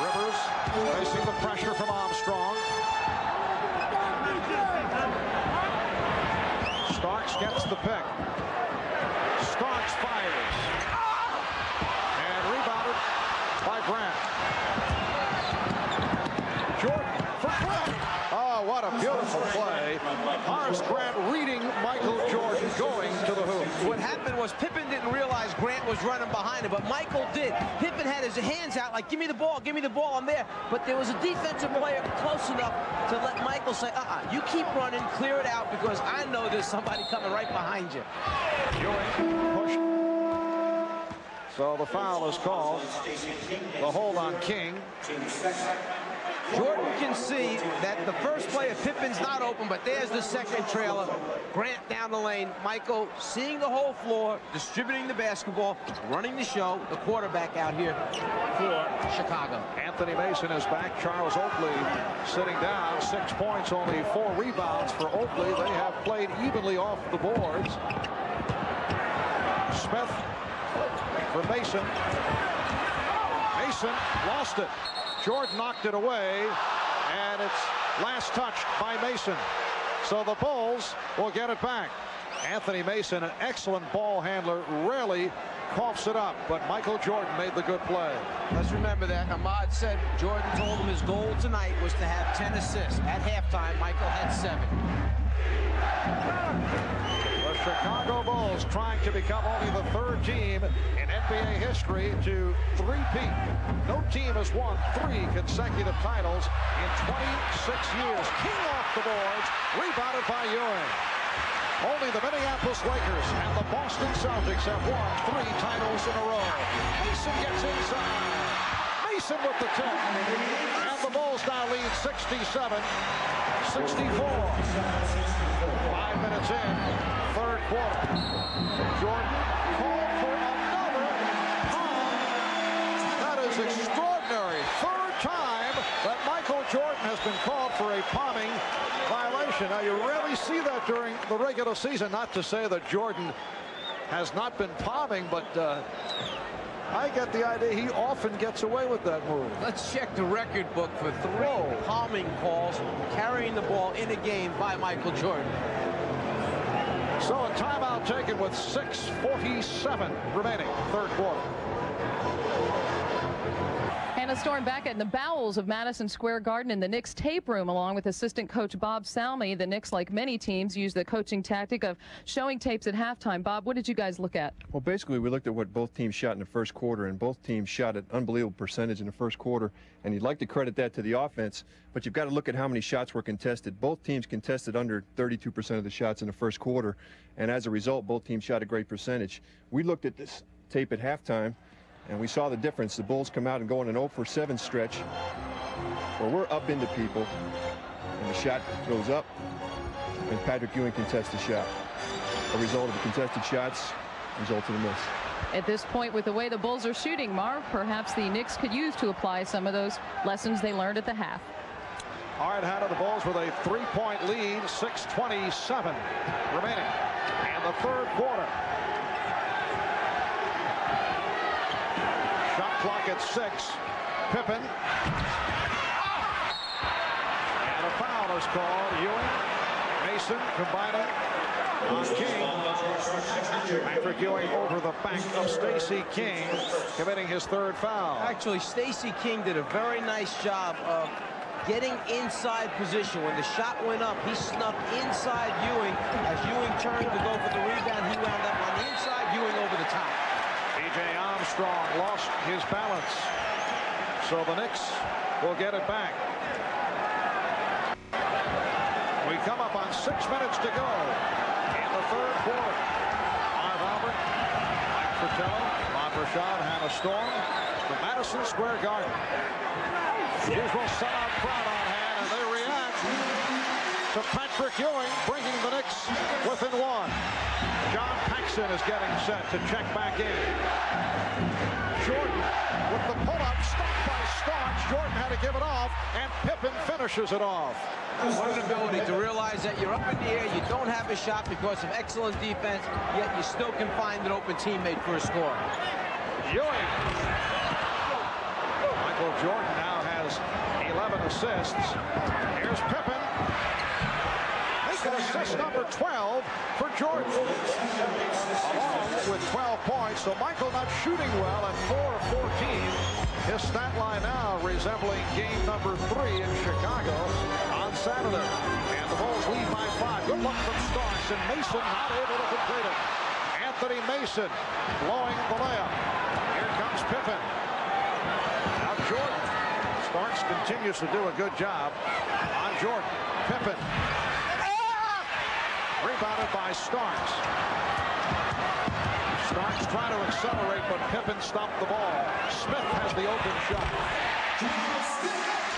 Rivers facing the pressure from Armstrong. Starks gets the pick. Starks fires. And rebounded by Grant. Jordan for Grant. Oh, what a beautiful play. Horace Grant reading Michael Jordan going to the hoop. What happened was Pippen didn't realize Grant was running behind him, but Michael did. Pippen had his hands out like, give me the ball, I'm there. But there was a defensive player close enough to let Michael say, you keep running, clear it out, because I know there's somebody coming right behind you. Ewing pushed. So the foul is called. The hold on King. Jordan can see that the first play of Pippen's not open, but there's the second trailer. Grant down the lane. Michael seeing the whole floor, distributing the basketball, running the show. The quarterback out here for Chicago. Anthony Mason is back. Charles Oakley sitting down. 6 points, only 4 rebounds for Oakley. They have played evenly off the boards. Smith for Mason. Mason lost it. Jordan knocked it away, and it's last touched by Mason. So the Bulls will get it back. Anthony Mason, an excellent ball handler, rarely coughs it up, but Michael Jordan made the good play. Let's remember that Ahmad said Jordan told him his goal tonight was to have 10 assists. At halftime, Michael had 7. The Chicago Bulls trying to become only the 3rd team in NBA history to three-peat. No team has won 3 consecutive titles in 26 years. King off the boards, rebounded by Ewing. Only the Minneapolis Lakers and the Boston Celtics have won 3 titles in a row. Mason gets inside. Mason with the tip. And the Bulls now lead 67-64. 5 minutes in, third quarter. Jordan called for another foul. That is extraordinary. 3rd time that Michael Jordan has been called for a palming violation. Now, you rarely see that during the regular season. Not to say that Jordan has not been palming, but I get the idea he often gets away with that move. Let's check the record book for 3 palming calls carrying the ball in a game by Michael Jordan. So a timeout taken with 6:47 remaining, third quarter. And a storm back in the bowels of Madison Square Garden in the Knicks tape room, along with assistant coach Bob Salmi. The Knicks, like many teams, use the coaching tactic of showing tapes at halftime. Bob, what did you guys look at? Well, basically, we looked at what both teams shot in the first quarter, and both teams shot at unbelievable percentage in the first quarter. And you'd like to credit that to the offense, but you've got to look at how many shots were contested. Both teams contested under 32% of the shots in the first quarter, and as a result, both teams shot a great percentage. We looked at this tape at halftime, and we saw the difference. The Bulls come out and go on an 0-for-7 stretch where we're up into people, and the shot goes up, and Patrick Ewing contests the shot. A result of the contested shots results in a miss. At this point, with the way the Bulls are shooting, Marv, perhaps the Knicks could use to apply some of those lessons they learned at the half. Hard hat of the Bulls with a 3-point lead, 6:27 remaining in the third quarter. Shot clock at 6. Pippen. And a foul is called. Ewing, Mason combining on King. Patrick Ewing over the back of Stacey King, committing his 3rd foul. Actually, Stacey King did a very nice job of getting inside position. When the shot went up, he snuck inside Ewing. As Ewing turned to go for the rebound, he wound up on the inside, Ewing over the top. B.J. Armstrong lost his balance, so the Knicks will get it back. We come up on 6 minutes to go in the third quarter. Marv Albert, Mike Fratello, Ron Rashad, Hannah Storm from Madison Square Garden. Usual sellout crowd on hand, and they react to Patrick Ewing bringing the Knicks within one. John Paxson is getting set to check back in. Jordan with the pull-up, stopped by Starks. Jordan had to give it off, and Pippen finishes it off. What an ability to realize that you're up in the air, you don't have a shot because of excellent defense, yet you still can find an open teammate for a score. Ewing. Michael Jordan now has 11 assists. Here's Pippen. Assist number 12 for Jordan. Along with 12 points, so Michael not shooting well at 4 of 14. His stat line now resembling game number 3 in Chicago on Saturday. And the Bulls lead by 5. Good luck from Starks, and Mason not able to complete it. Anthony Mason blowing the layup. Here comes Pippen. Now Jordan. Starks continues to do a good job on Jordan. Pippen. Rebounded by Starks. Starks trying to accelerate, but Pippen stopped the ball. Smith has the open shot.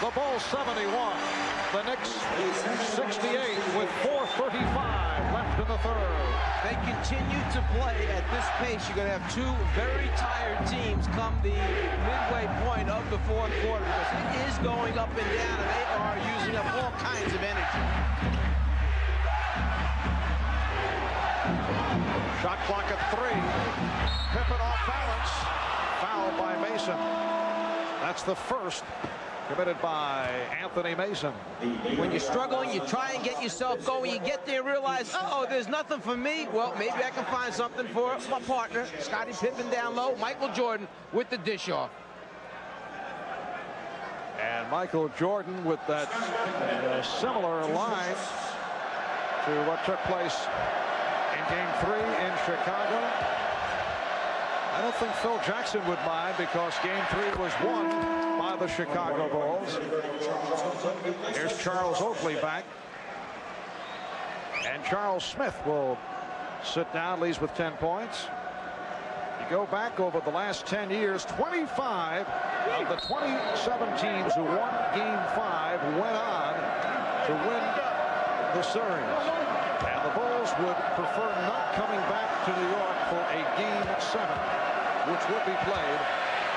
The Bulls 71. The Knicks 68 with 4:35 left in the third. They continue to play at this pace. You're going to have two very tired teams come the midway point of the fourth quarter because it is going up and down, and they are using up all kinds of energy. Shot clock at 3. Pippen off balance. Fouled by Mason. That's the first committed by Anthony Mason. When you're struggling, you try and get yourself going. You get there and realize, uh-oh, there's nothing for me. Well, maybe I can find something for my partner. Scottie Pippen down low. Michael Jordan with the dish off. And Michael Jordan with that similar line to what took place in Game 3 in Chicago. I don't think Phil Jackson would mind because Game 3 was won by the Chicago Bulls. Here's Charles Oakley back. And Charles Smith will sit down, leads with 10 points. You go back over the last 10 years, 25 of the 27 teams who won Game 5 went on to win the series. And the Bulls would prefer not coming back to New York for a Game 7, which would be played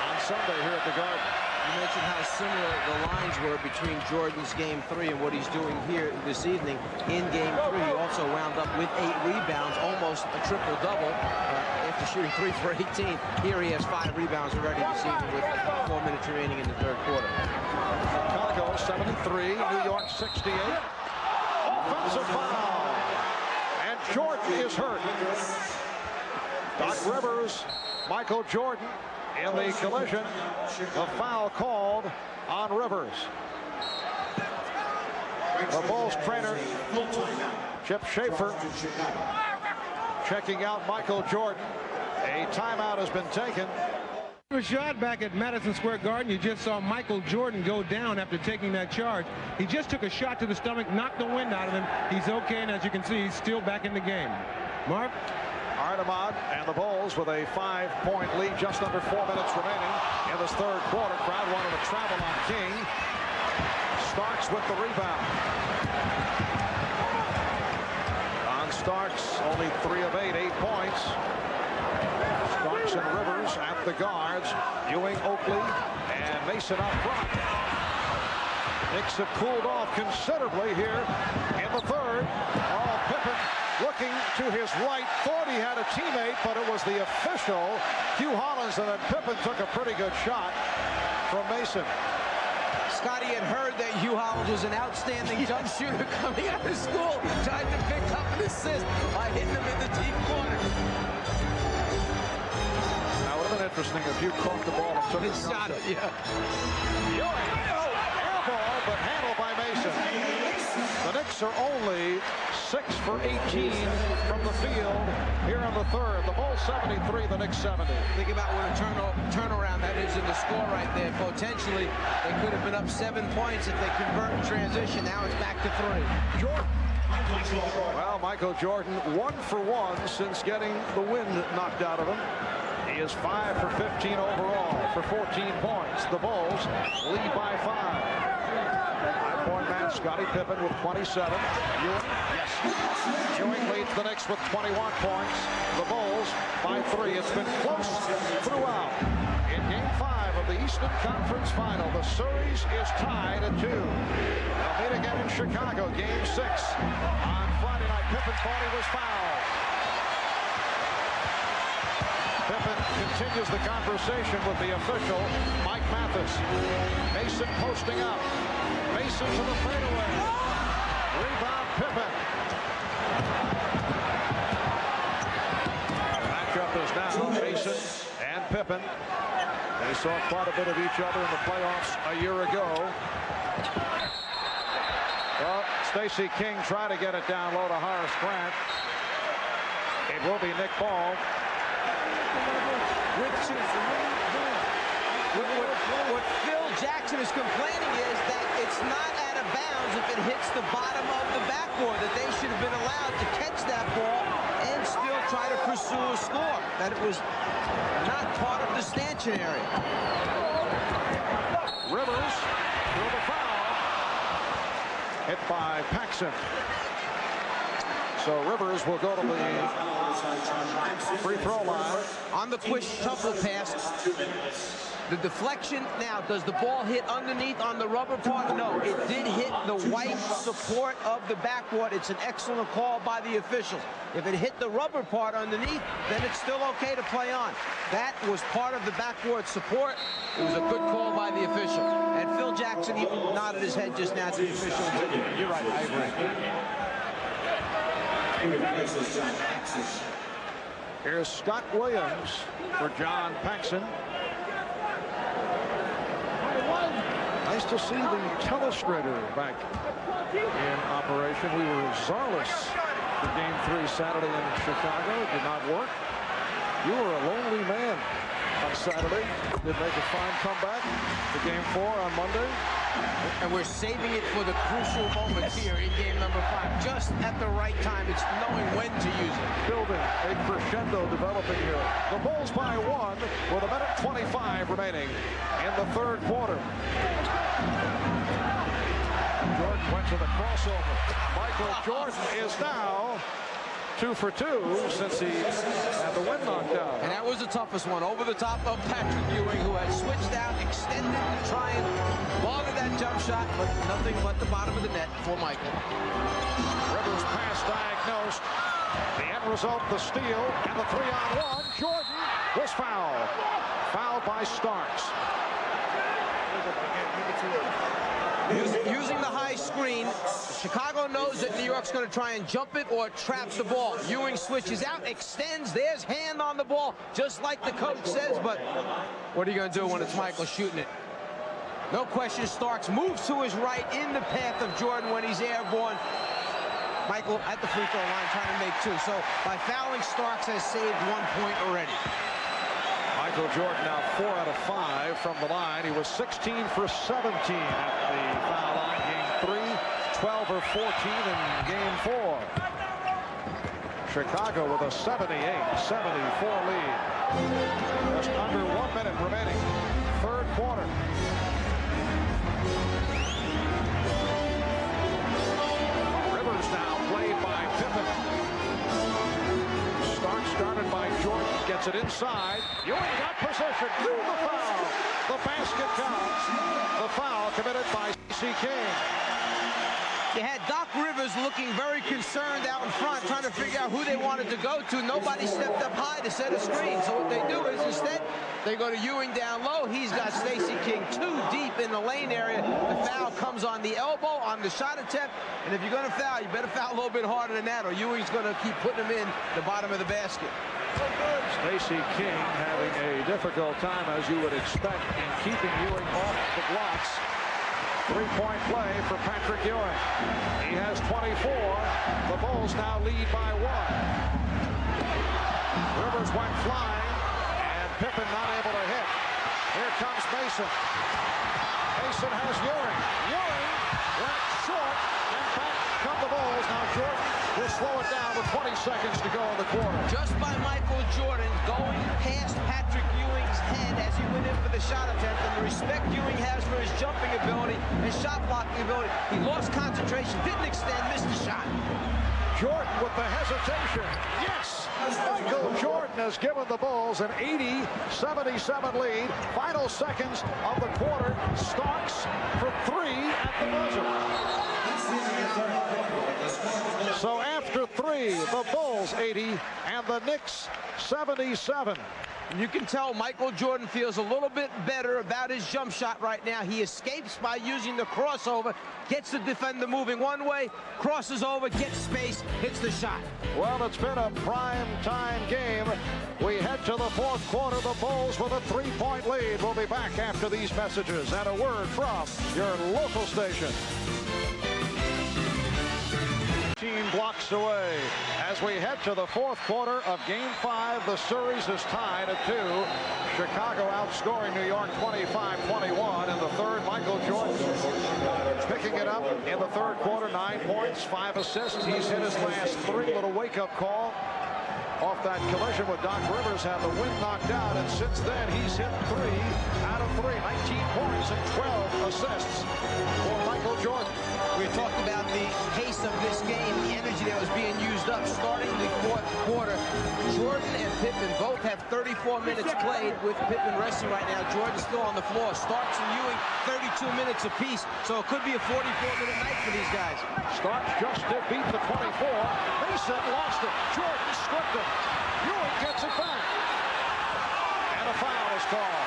on Sunday here at the Garden. You mentioned how similar the lines were between Jordan's Game 3 and what he's doing here this evening. In Game 3, he also wound up with 8 rebounds, almost a triple-double after shooting 3 for 18. Here he has 5 rebounds already this evening with 4 minutes remaining in the third quarter. Chicago 73, New York 68. Offensive foul. And Jordan is hurt. Doc Rivers, Michael Jordan in the collision. A foul called on Rivers. The Bulls trainer, Chip Schaefer, checking out Michael Jordan. A timeout has been taken. Rashad back at Madison Square Garden. You just saw Michael Jordan go down after taking that charge. He just took a shot to the stomach, knocked the wind out of him. He's okay, and as you can see, he's still back in the game. Mark? Ardemont and the Bulls with a 5-point lead, just under 4 minutes remaining in this third quarter. Crowd wanted to travel on King. Starks with the rebound. On Starks, only 3 of 8, 8 points. Starks and Rivers at the guards. Ewing, Oakley, and Mason up front. Knicks have cooled off considerably here in the third. Oh, Pippen looking to his right, thought he had a teammate, but it was the official, Hugh Hollins, and then Pippen took a pretty good shot from Mason. Scottie had heard that Hugh Hollins was an outstanding jump shooter coming out of school. He tried to pick up an assist by hitting him in the deep corner. That would have been interesting if you caught the ball and took He shot it, yeah. Ewing, air ball. but handled by Mason. The Knicks are only 6 for 18 from the field here in the third. The Bulls 73, the Knicks 70. Think about what a turnaround that is in the score right there. Potentially, they could have been up 7 points if they convert in transition. Now it's back to 3. Jordan. Well, Michael Jordan 1 for 1 since getting the wind knocked out of him. He is 5 for 15 overall for 14 points. The Bulls lead by 5. 5-point man Scottie Pippen with 27. Ewing leads the Knicks with 21 points. The Bulls by 3. It's been close throughout. In Game 5 of the Eastern Conference Final, the series is tied at 2. They'll meet again in Chicago, Game 6. On Friday night, Pippen thought he was fouled. Pippen continues the conversation with the official, Mike Mathis. Mason posting up. Mason to the fadeaway. Rebound, Pippen. The matchup is now Mason and Pippen. They saw quite a bit of each other in the playoffs a year ago. Well, Stacey King tried to get it down low to Horace Grant. It will be Nick Ball. What Phil Jackson is complaining is that it's not out of bounds if it hits the bottom of the backboard, that they should have been allowed to catch that ball and still try to pursue a score, that it was not part of the stanchion area. Rivers through the foul. Hit by Paxson. So Rivers will go to the free throw line. On the push shuffle pass, the deflection, now, does the ball hit underneath on the rubber part? No, it did hit the white support of the backboard. It's an excellent call by the officials. If it hit the rubber part underneath, then it's still okay to play on. That was part of the backboard support. It was a good call by the official. And Phil Jackson even nodded his head just now to the official. You're right, I agree. Here's Scott Williams for John Paxson. Nice to see the telestrator back in operation. We were czarless for Game 3 Saturday in Chicago. It did not work. You were a lonely man on Saturday. Did make a fine comeback for Game 4 on Monday. And we're saving it for the crucial moments here in game number 5. Just at the right time. It's knowing when to use it. Building a crescendo developing here. The Bulls by 1 with a minute 25 remaining in the third quarter. Jordan went to the crossover. Michael Jordan is now 2 for 2 since he had the wind knocked out. And that was the toughest one. Over the top of Patrick Ewing, who had switched out, extended to try and log that jump shot, but nothing but the bottom of the net for Michael. Rivers pass diagnosed. The end result, the steal, and the 3-on-1. Jordan was fouled. Fouled by Starks. Using the high screen, Chicago knows that New York's going to try and jump it or trap the ball. Ewing switches out, extends, there's hand on the ball, just like the coach says, but what are you going to do when it's Michael shooting it? No question, Starks moves to his right in the path of Jordan when he's airborne. Michael at the free throw line trying to make 2. So by fouling, Starks has saved 1 point already. Michael Jordan now 4 out of 5 from the line. He was 16 for 17 at the foul line. Game 3, 12 or 14 in Game 4. Chicago with a 78-74 lead. Just under 1 minute remaining. Third quarter. Rivers now played by Pippen. Stark started by Jordan. Gets it inside. Ewing got possession. Through the foul. The basket counts. The foul committed by C. King. You had Doc Rivers looking very concerned out in front, trying to figure out who they wanted to go to. Nobody stepped up high to set a screen. So what they do is instead, they go to Ewing down low. He's got Stacey King too deep in the lane area. The foul comes on the elbow, on the shot attempt. And if you're going to foul, you better foul a little bit harder than that, or Ewing's going to keep putting him in the bottom of the basket. Stacey King having a difficult time, as you would expect, in keeping Ewing off the blocks. Three-point play for Patrick Ewing. He has 24. The Bulls now lead by 1. Rivers went flying, and Pippen not able to hit. Here comes Mason. Mason has Ewing. Ewing went short, and back come the Bulls. Now Jordan will slow it down with 20 seconds to go in the quarter. Just by Michael Jordan going past Patrick Ewing's head as he went in for the shot attempt, and the respect Ewing has for his jumping ability and shot blocking ability. He lost concentration, didn't extend, missed the shot. Jordan with the hesitation. Yes! Michael Jordan has given the Bulls an 80-77 lead. Final seconds of the quarter. Starks for 3 at the buzzer. So after 3, the Bulls 80 and the Knicks 77. You can tell Michael Jordan feels a little bit better about his jump shot right now. He escapes by using the crossover, gets the defender moving one way, crosses over, gets space, hits the shot. Well, it's been a prime time game. We head to the fourth quarter. The Bulls with a 3-point lead. We'll be back after these messages and a word from your local station. 15 blocks away as we head to the fourth quarter of Game 5. The series is tied at 2. Chicago outscoring New York 25-21. In the third, Michael Jordan picking it up in the third quarter. 9 points, 5 assists. He's hit his last 3. Little wake-up call off that collision with Doc Rivers. Had the wind knocked out, and since then he's hit 3 out of 3. 19 points and 12 assists for Michael Jordan. We talked about the pace of this game, the energy that was being used up starting the fourth quarter. Jordan and Pippen both have 34 minutes played, with Pippen resting right now. Jordan's still on the floor. Starks and Ewing 32 minutes apiece, so it could be a 44-minute night for these guys. Starks just did beat the 24. Mason lost it. Jordan stripped it. Ewing gets it back. And a foul is called.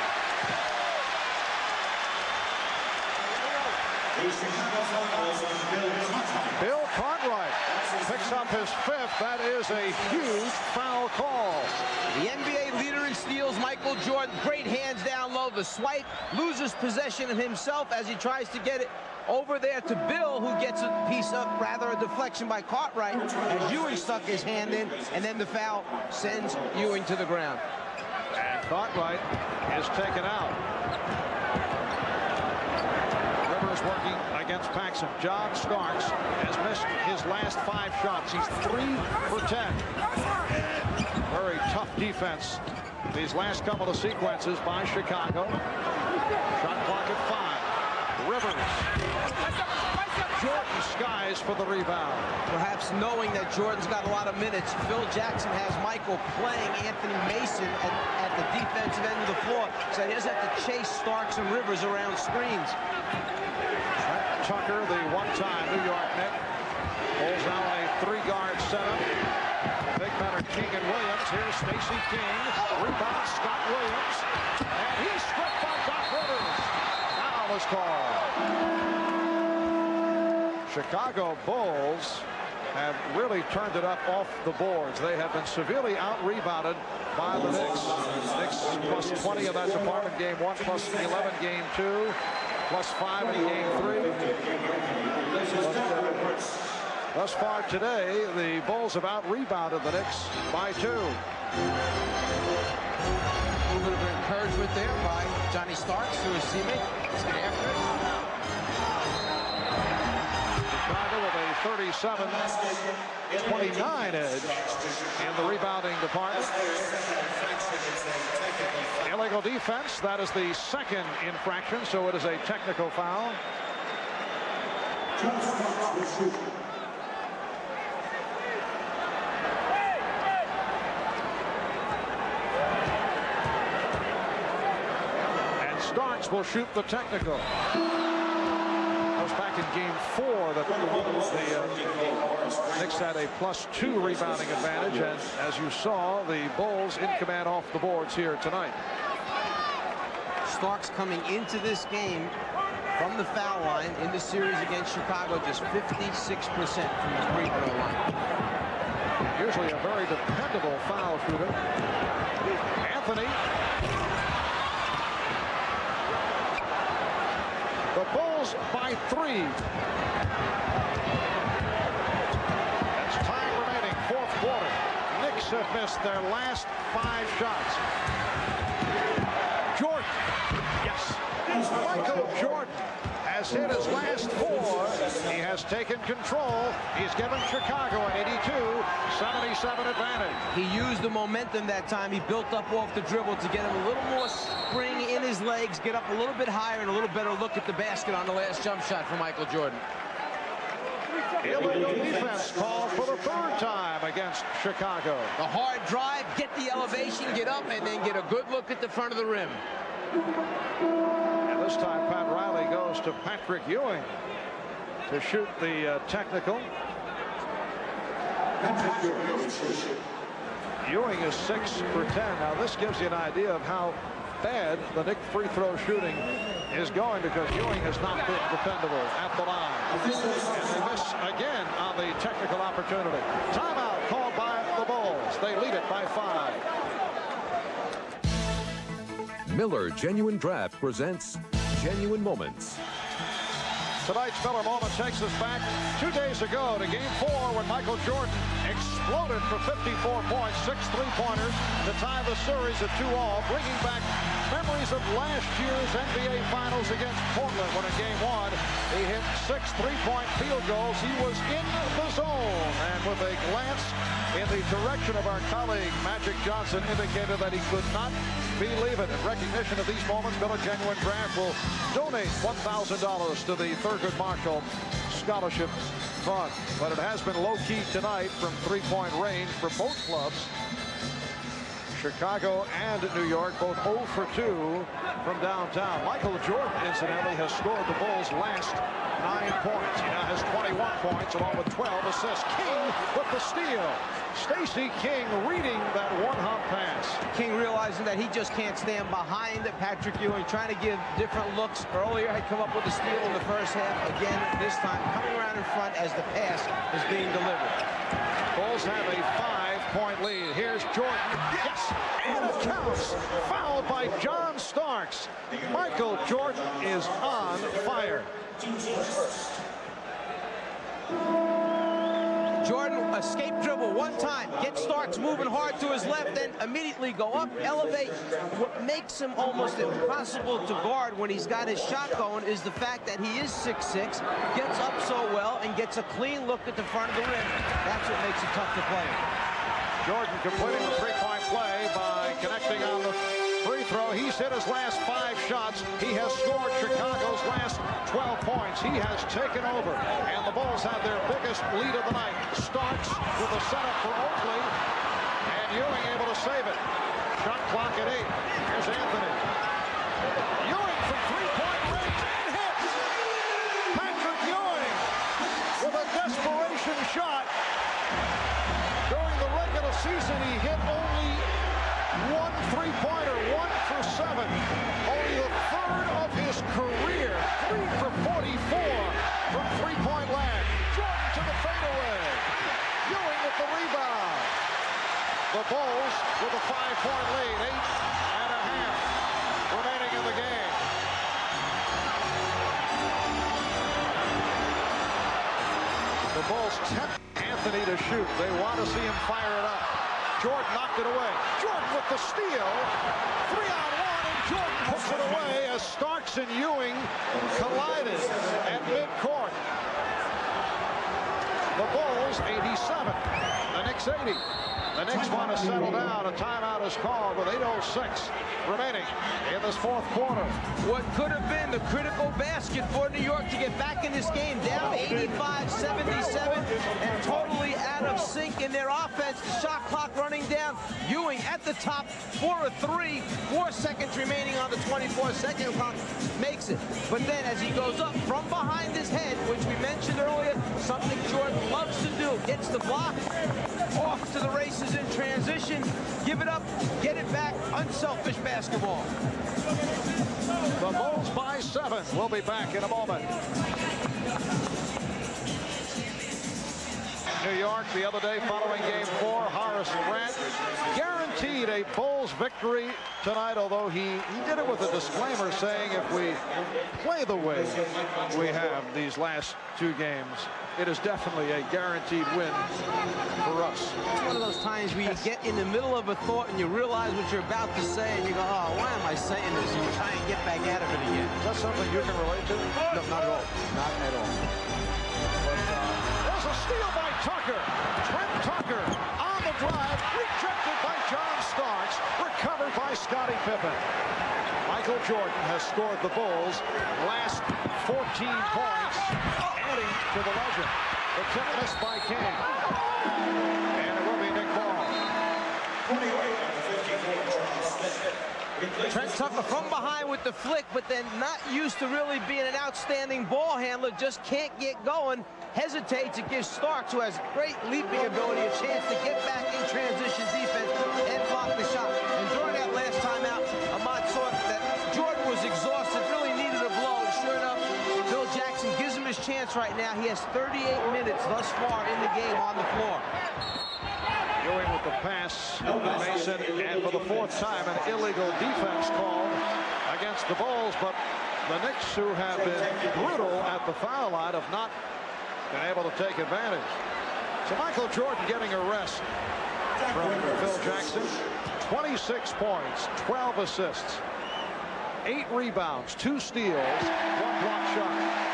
Bill Cartwright picks up his 5th. That is a huge foul call. The NBA leader in steals, Michael Jordan. Great hands down low. The swipe, loses possession of himself as he tries to get it over there to Bill, who gets a piece of, rather a deflection by Cartwright as Ewing stuck his hand in, and then the foul sends Ewing to the ground. And Cartwright is taken out. Rivers working against Paxson. John Starks has missed his last 5 shots. He's 3 for 10. Very tough defense these last couple of sequences by Chicago. Shot clock at 5. Rivers. Jordan skies for the rebound. Perhaps knowing that Jordan's got a lot of minutes, Phil Jackson has Michael playing Anthony Mason at the defensive end of the floor, so he doesn't have to chase Starks and Rivers around screens. Tucker, the one-time New York Knick, holds now a 3-guard setup. Big men are King and Williams. Here's Stacey King. Rebound, Scott Williams. And he's stripped by Doc Rivers. Foul is called. Chicago Bulls have really turned it up off the boards. They have been severely out-rebounded by the Knicks. Knicks plus 20 in that department, game 1, plus 11, game 2, plus 5 in game 3. Thus far today, the Bulls have out-rebounded the Knicks by 2. A little bit of encouragement there by Johnny Starks to his teammate. Let's get after it. Chicago with a 37-29 edge in the rebounding department. Illegal defense. That is the second infraction, so it is a technical foul. And Starks will shoot the technical. That was back in game 4 that the Knicks had a +2 rebounding advantage, and as you saw, the Bulls in command off the boards here tonight. Starks coming into this game from the foul line in the series against Chicago, just 56% from the free throw line. Usually a very dependable foul shooter. Anthony. The Bulls Bulls by 3. That's time remaining, fourth quarter. Knicks have missed their last 5 shots. Jordan, yes. Michael Jordan has hit his last 4. He has taken control. He's given Chicago an 82-77 advantage. He used the momentum that time. He built up off the dribble to get him a little more spring in his legs, get up a little bit higher, and a little better look at the basket on the last jump shot for Michael Jordan. Illegal defense called for the 3rd time against Chicago. A hard drive, get the elevation, get up, and then get a good look at the front of the rim. And this time Pat Riley goes to Patrick Ewing to shoot the technical. Ewing is 6 for 10. Now this gives you an idea of how bad the Knicks free throw shooting is going, because Ewing has not been dependable at the line. And they miss again on the technical opportunity. Timeout called by the Bulls. They lead it by 5. Miller Genuine Draft presents Genuine Moments. Tonight's Miller Moment takes us back 2 days ago to Game 4 when Michael Jordan exploded for 54 points, 6 3-pointers to tie the series at 2-all, bringing back memories of last year's NBA Finals against Portland when in Game 1 he hit 6 3-point field goals. He was in the zone, and with a glance in the direction of our colleague Magic Johnson indicated that he could not believe it. In recognition of these moments, Miller Genuine Draft will donate $1,000 to the Thurgood Marshall Scholarship Fund. But it has been low-key tonight from 3-point range for both clubs. Chicago and New York both 0 for 2 from downtown. Michael Jordan, incidentally, has scored the Bulls' last 9 points. He now has 21 points along with 12 assists. King with the steal. Stacey King reading that one-hop pass. King realizing that he just can't stand behind Patrick Ewing, trying to give different looks. Earlier had come up with a steal in the first half. Again, this time coming around in front as the pass is being delivered. Bulls have a 5-point lead. Here's Jordan. Yes, and it counts. Fouled by John Starks. Michael Jordan is on fire. Jordan escape dribble one time, get Starks moving hard to his left, then immediately go up, elevate. What makes him almost impossible to guard when he's got his shot going is the fact that he is 6'6", gets up so well, and gets a clean look at the front of the rim. That's what makes it tough to play. Jordan completing the 3-point play by connecting on the free throw. He's hit his last 5 shots. He has scored Chicago's last 12 points. He has taken over, and the Bulls have their biggest lead of the night. Starks with a setup for Oakley, and Ewing able to save it. Shot clock at 8. Here's Anthony. Ewing from 3-point range and hits. Patrick Ewing with a desperation shot. During the regular season, he hit only 1 3-pointer, 1 for 7. Only the 3rd of his career. 3 for 44 from 3-point land. Jordan to the fadeaway. Ewing with the rebound. The Bulls with a 5-point lead. 8.5 remaining in the game. The Bulls tempt Anthony to shoot. They want to see him fire it up. Jordan knocked it away. Jordan with the steal. 3-on-1, and Jordan puts it away as Starks and Ewing collided at midcourt. The Bulls 87. The Knicks 80. The Knicks want to settle down. A timeout is called with 8:06 remaining in this fourth quarter. What could have been the critical basket for New York to get back in this game, down 85-77 and totally out of sync in their offense. The shot clock running down. Ewing at the top, 4 of 3, 4 seconds remaining on the 24-second clock, makes it. But then as he goes up from behind his head, which we mentioned earlier, something Jordan loves to do, gets the block, off to the races in transition, give it up, get it back, unselfish basketball. The Bulls by 7. We'll be back in a moment. New York the other day following Game 4, Horace Grant guaranteed guaranteed a Bulls victory tonight, although he did it with a disclaimer saying if we play the way we have these last 2 games, it is definitely a guaranteed win for us. It's one of those times where you get in the middle of a thought and you realize what you're about to say and you go, oh, why am I saying this? And you try and get back out of it again. Is that something you can relate to? No, not at all. Not at all. But there's a steal by Tucker. Trent Tucker on the drive, rejected by John Starks, recovered by Scottie Pippen. Michael Jordan has scored the Bulls' last 14 points, adding to the legend. The tip missed by King. And it will be Nick Ball. Trent Tucker from behind with the flick, but then not used to really being an outstanding ball handler, just can't get going, hesitates. It gives Starks, who has great leaping ability, a chance to get back in transition defense and block the shot. And during that last timeout, Ahmad saw that Jordan was exhausted, really needed a blow. And sure enough, Phil Jackson gives him his chance right now. He has 38 minutes thus far in the game on the floor. Ewing with the pass to Mason, and for the 4th time an illegal defense call against the Bulls, but the Knicks, who have been brutal at the foul line, have not been able to take advantage. So Michael Jordan getting a rest from Phil Jackson. 26 points, 12 assists, 8 rebounds, 2 steals, 1 block shot.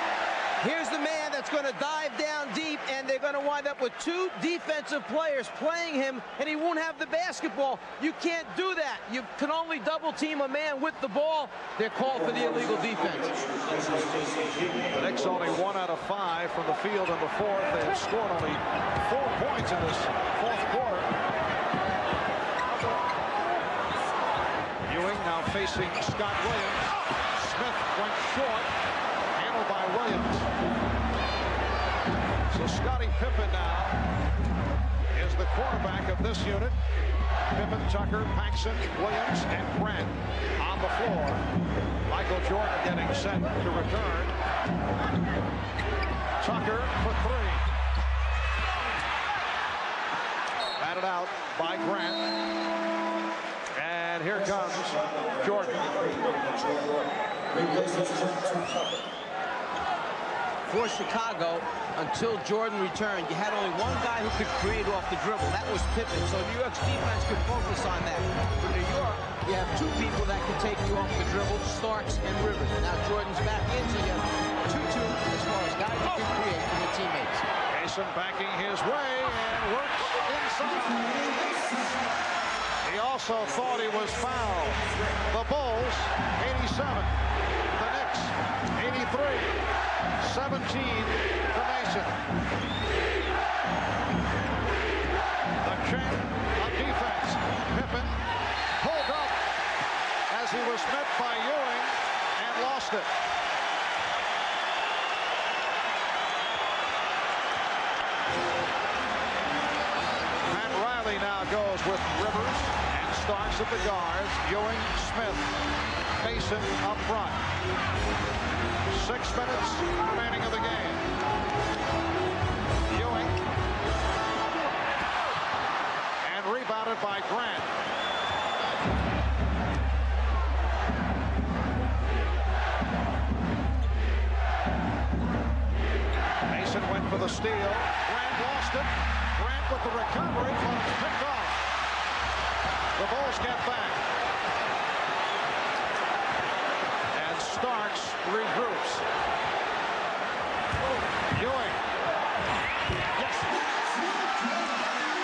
Here's the man that's going to dive down deep, and they're going to wind up with 2 defensive players playing him, and he won't have the basketball. You can't do that. You can only double team a man with the ball. They're called for the illegal defense. The Knicks only 1 out of 5 from the field in the 4th. They have scored only 4 points in this 4th quarter. Ewing now facing Scott Williams. Smith went short. Handled by Williams. So Scottie Pippen now is the quarterback of this unit. Pippen, Tucker, Paxson, Williams, and Grant on the floor. Michael Jordan getting set to return. Tucker for 3. Batted out by Grant. And here comes Jordan. For Chicago, until Jordan returned, you had only one guy who could create off the dribble. That was Pippen. So New York's defense could focus on that. For New York, you have 2 people that can take you off the dribble, Starks and Rivers. Now Jordan's back in, so you have 2-2 as far as guys who can create for their teammates. Mason backing his way and works inside. He also thought he was fouled. The Bulls, 87. The Knicks, 83. 17 to Mason. The champ of defense. Pippen pulled up as he was met by Ewing and lost it. Pat Riley now goes with Rivers and Starks at the guards. Ewing, Smith, Mason up front. 6 minutes remaining of the game. Ewing. And rebounded by Grant. Mason went for the steal. Grant lost it. Grant with the recovery, but it's picked off. The Bulls get back. Starks regroups. Ewing. Yes.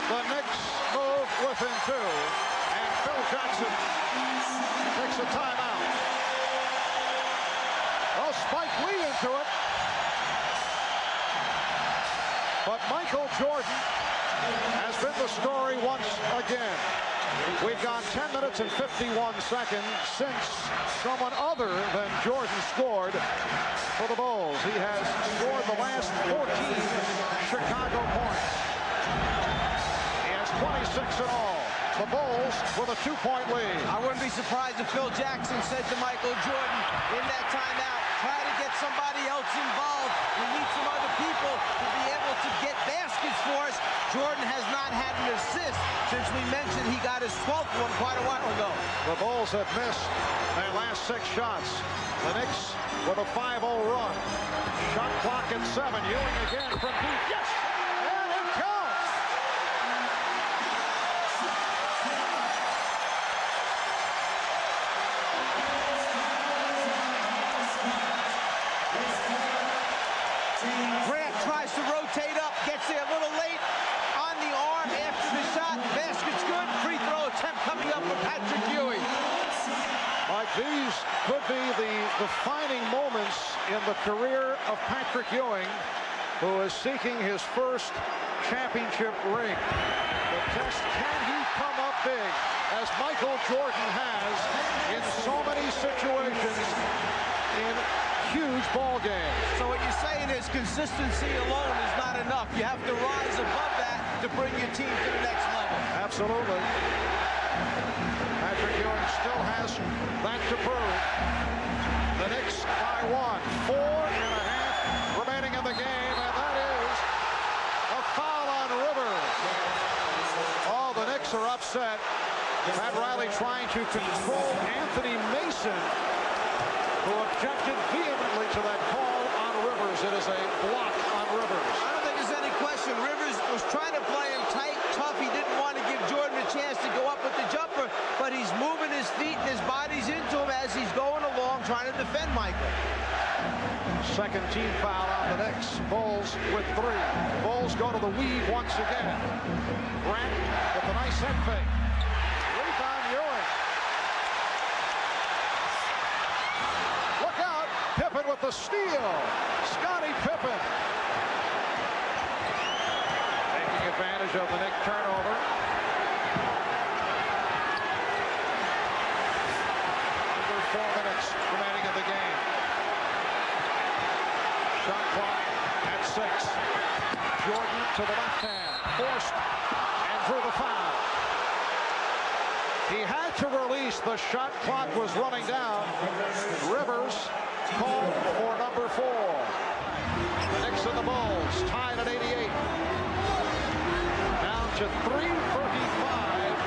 The Knicks move within 2. And Phil Jackson takes a timeout. Well, Spike Lee into it. But Michael Jordan has been the story once again. We've gone 10 minutes and 51 seconds since someone other than Jordan scored for the Bulls. He has scored the last 14 Chicago points. He has 26 in all. The Bulls with a 2-point lead. I wouldn't be surprised if Phil Jackson said to Michael Jordan in that timeout, try to get somebody else involved. We need some other people to be able to get baskets for us. Jordan has not had an assist since we mentioned he got his 12th one quite a while ago. The Bulls have missed their last 6 shots. The Knicks with a 5-0 run. Shot clock at 7. Ewing again from deep. Yes! And it counts! Grant tries to rotate up, gets there a little late on the arm after the shot. Basket's good. Free throw attempt coming up for Patrick Ewing. Mike, these could be the defining moments in the career of Patrick Ewing, who is seeking his first championship ring. The test, can he come up big, as Michael Jordan has in so many situations in huge ball games. So what you're saying is consistency alone is not enough. You have to rise above that to bring your team to the next level. Absolutely. Patrick Ewing still has that to prove. The Knicks by 1. 4.5 remaining in the game, and that is a foul on Rivers. Oh, the Knicks are upset. Pat Riley trying to control Anthony Mason, who objected vehemently to that call on Rivers. It is a block on Rivers. I don't think there's any question. Rivers was trying to play him tight, tough. He didn't want to give Jordan a chance to go up with the jumper, but he's moving his feet and his body's into him as he's going along trying to defend Michael. Second team foul on the Knicks. Bulls with 3. Bulls go to the weave once again. Grant with a nice head fake. Rebound Ewing. Look out. Pippen with the steal. Scottie Pippen. Taking advantage of the Knick turnover. Under 4 minutes remaining in the game. Shot clock at 6. Jordan to the left hand. Forced and drew the foul. He had to release. The shot clock was running down. Rivers called for number 4. The Knicks and the Bulls tied at 88. Down to 3:35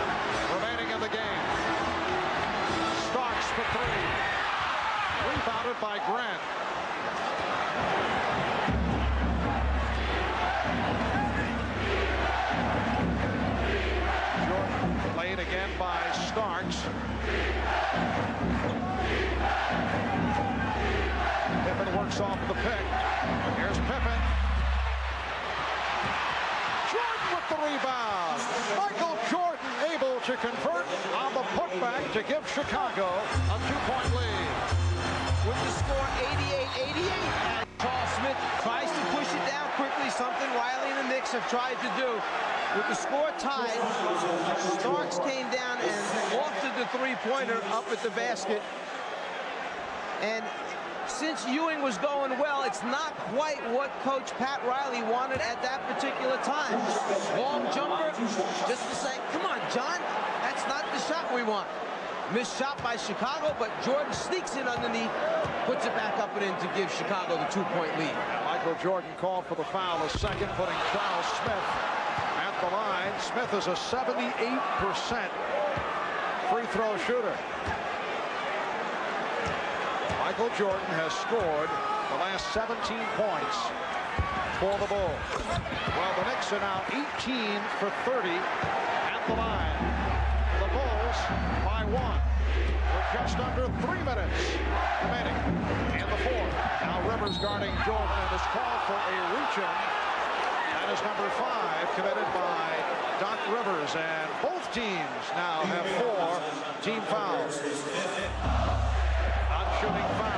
remaining in the game. Starks for 3. Rebounded by Grant. Jordan played again by Starks. Pippen works off the pick. Here's Pippen. Jordan with the rebound. Michael Jordan able to convert on the putback to give Chicago a 2-point lead. With the score 88-88. Charles Smith tries to push it down quickly, something Riley and the Knicks have tried to do. With the score tied, Starks came down and lofted the three-pointer up at the basket. And since Ewing was going well, it's not quite what Coach Pat Riley wanted at that particular time. Long jumper, just to say, come on, John, that's not the shot we want. Missed shot by Chicago, but Jordan sneaks in underneath, puts it back up and in to give Chicago the 2-point lead. Michael Jordan called for the foul, a second, putting Charles Smith at the line. Smith is a 78% free throw shooter. Michael Jordan has scored the last 17 points for the Bulls. Well, the Knicks are now 18 for 30 at the line. The Bulls by 1 with just under 3 minutes remaining in the 4th. Now Rivers guarding Jordan and is called for a reach-in. That is number 5, committed by Doc Rivers, and both teams now have 4 team fouls. Non-shooting foul.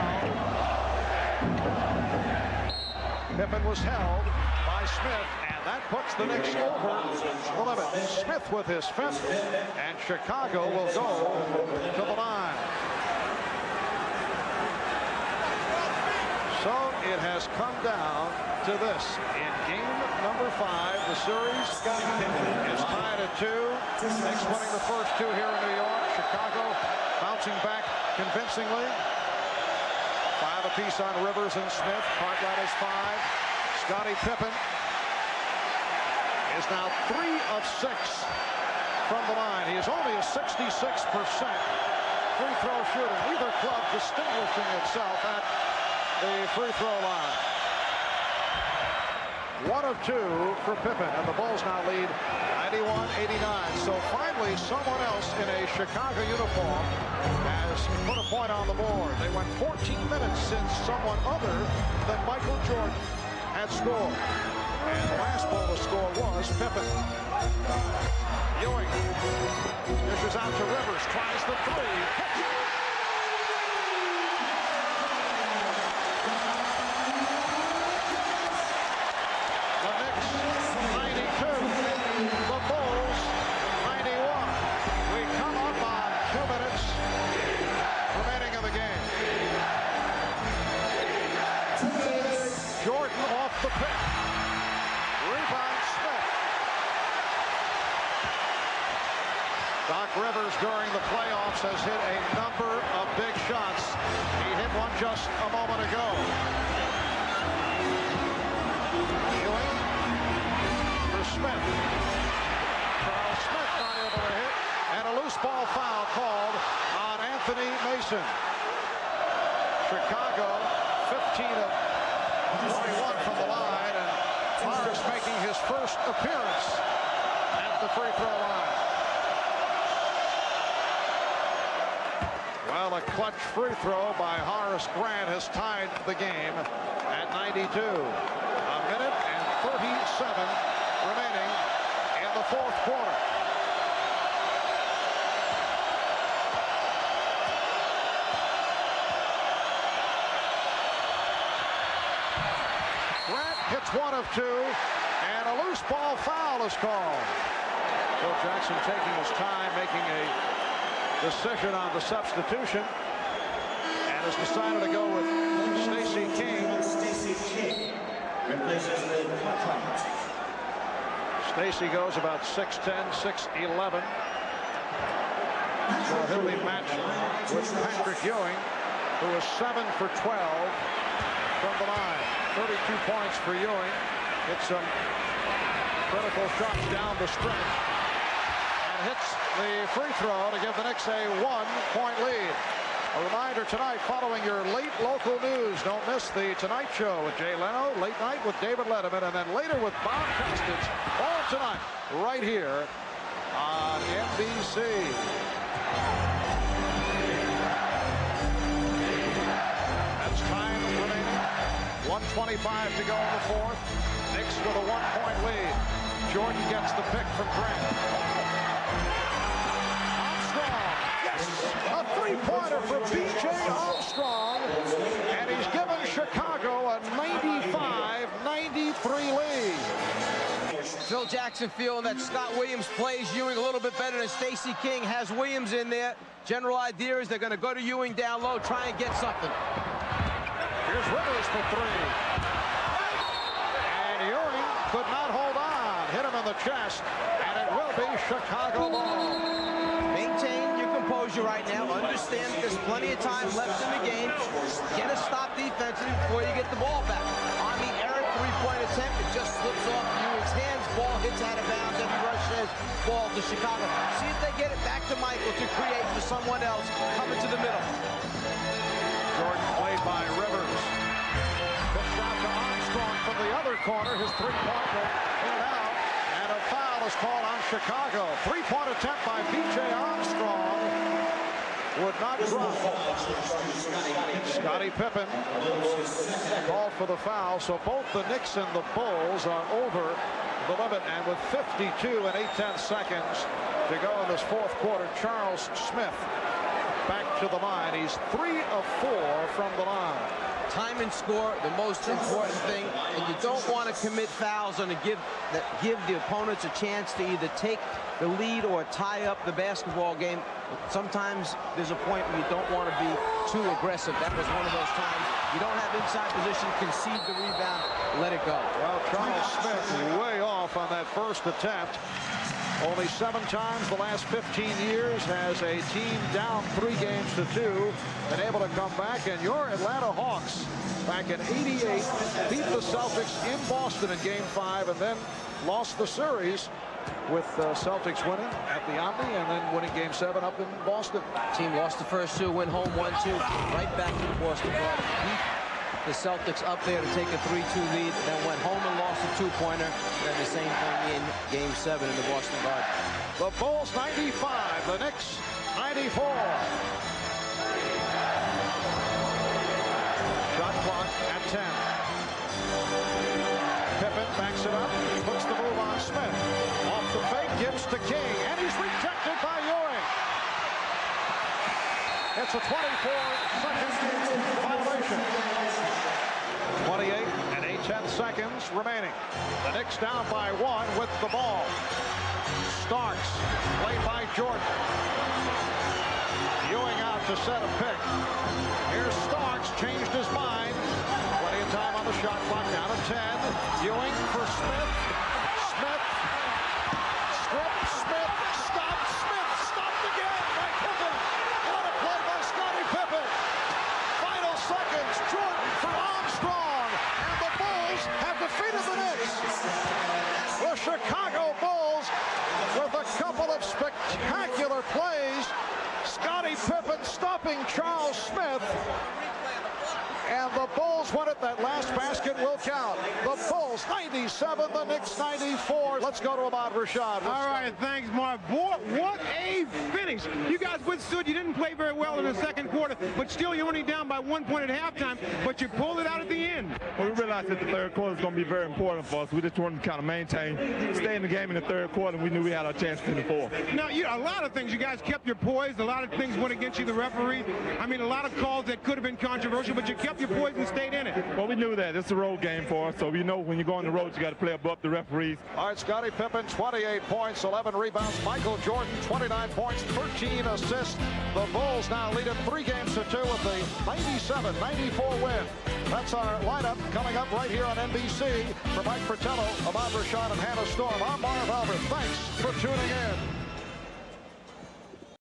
Pippen was held by Smith, and that puts the Knicks over the limit. Smith with his 5th, and Chicago will go to the line. So it has come down to this. In game number 5, the series is tied at 2. Knicks winning the first 2 here in New York. Chicago bouncing back convincingly. Foul 5 apiece on Rivers and Smith. Cartwright is 5. Scottie Pippen is now 3 of 6 from the line. He is only a 66% free throw shooter. Neither club distinguishing itself at the free throw line. 1 of 2 for Pippen, and the Bulls now lead 91-89. So finally, someone else in a Chicago uniform has put a point on the board. They went 14 minutes since someone other than Michael Jordan had scored. And the last ball to score was Pippen. Ewing dishes out to Rivers, tries the 3. Rivers during the playoffs has hit a number of big shots. He hit one just a moment ago. Ewing for Smith. Charles Smith not able to hit, and a loose ball foul called on Anthony Mason. Chicago 15 of 21 from the line, and Morris making his first appearance at the free throw line. Well, a clutch free throw by Horace Grant has tied the game at 92. A minute and 37 remaining in the fourth quarter. Grant hits 1 of 2, and a loose ball foul is called. Phil Jackson taking his time, making a decision on the substitution, and has decided to go with Stacey King. Stacey goes about 6'10", 6'11". So he'll be matched with Patrick Ewing, who is 7 for 12 from the line. 32 points for Ewing. Hits some critical shots down the stretch. Hits the free throw to give the Knicks a 1-point lead. A reminder tonight, following your late local news, don't miss the Tonight Show with Jay Leno, late night with David Letterman, and then later with Bob Costas, all tonight, right here on NBC. That's time remaining. 1:25 to go in the fourth. Knicks with a 1-point lead. Jordan gets the pick from Grant. A three-pointer for B.J. Armstrong, and he's given Chicago a 95-93 lead. Phil Jackson feeling that Scott Williams plays Ewing a little bit better than Stacey King. Has Williams in there. General idea is they're going to go to Ewing down low, try and get something. Here's Rivers for 3. And Ewing could not hold on. Hit him in the chest, and it will be Chicago ball. Maintain your composure right now. Understand there's plenty of time left in the game. Get a stop defensively before you get the ball back. On the errant three-point attempt, it just slips off Ewing's hands. Ball hits out of bounds, and Rush says ball to Chicago. See if they get it back to Michael to create for someone else coming to the middle. Jordan played by Rivers. Pitch out to Armstrong from the other corner. His three-pointer in and out. And a foul is called on Chicago. Three-point attempt by B.J. Armstrong would not drop. Scottie Pippen called for the foul. So both the Knicks and the Bulls are over the limit. And with 52 and 8/10 seconds to go in this fourth quarter, Charles Smith back to the line. He's 3 of 4 from the line. Time and score, the most important thing, and you don't want to commit fouls and give the opponents a chance to either take the lead or tie up the basketball game. Sometimes there's a point where you don't want to be too aggressive. That was one of those times. You don't have inside position, concede the rebound, let it go. Well, Charles Smith way off on that first attempt. Only 7 times the last 15 years has a team down 3 games to 2 been able to come back. And your Atlanta Hawks back in '88 beat the Celtics in Boston in Game 5 and then lost the series with Celtics winning at the Omni and then winning Game 7 up in Boston. Team lost the first 2, went home 1-2, right back to the Boston Garden. Beat the Celtics up there to take a 3-2 lead, then went home and lost a 2-pointer. Then the same thing in Game 7 in the Boston Garden. The Bulls 95, the Knicks 94. Shot clock at 10. Pippen backs it up, puts the move on Smith. Off the fake, gives to King, and he's rejected by Ewing. It's a 24-second violation. 28 and 8/10 seconds remaining. The Knicks down by 1 with the ball. Starks, played by Jordan. Ewing out to set a pick. Here's Starks, changed his mind. Plenty of time on the shot clock, down to 10. Ewing for Smith. Smith. Strip. Smith. Stopped. Smith. Stopped again by Pippen. What a play by Scottie Pippen. Final seconds. Jordan for Armstrong. And the Bulls have defeated the Knicks. The Chicago Bulls with a couple of spectacular plays. Scottie Pippen stopping Charles Smith. And the Bulls win it. That last basket will count. The Bulls 97, the Knicks 94. Let's go to Ahmad Rashad. All right, thanks, Mark. Boy, what a finish. You guys withstood. You didn't play very well in the second quarter, but still you're only down by 1 point at halftime, but you pulled it out at the end. Well, we realized that the third quarter is going to be very important for us. We just wanted to kind of maintain, stay in the game in the third quarter, and we knew we had our chance in the fourth. Now, a lot of things, you guys kept your poise. A lot of things went against you, the referee. I mean, a lot of calls that could have been controversial, but you kept your poise and stayed in it. Well, we knew that. It's a road game for us, so we know when you go on the road, you got to play above the referees. All right, Scottie Pippen, 28 points, 11 rebounds. Michael Jordan, 29 points, 13 assists. The Bulls now lead it 3 games to 2 with a 97-94 win. That's our lineup coming up right here on NBC. For Mike Fratello, Ahmad Rashad, and Hannah Storm, I'm Marv Albert. Thanks for tuning in.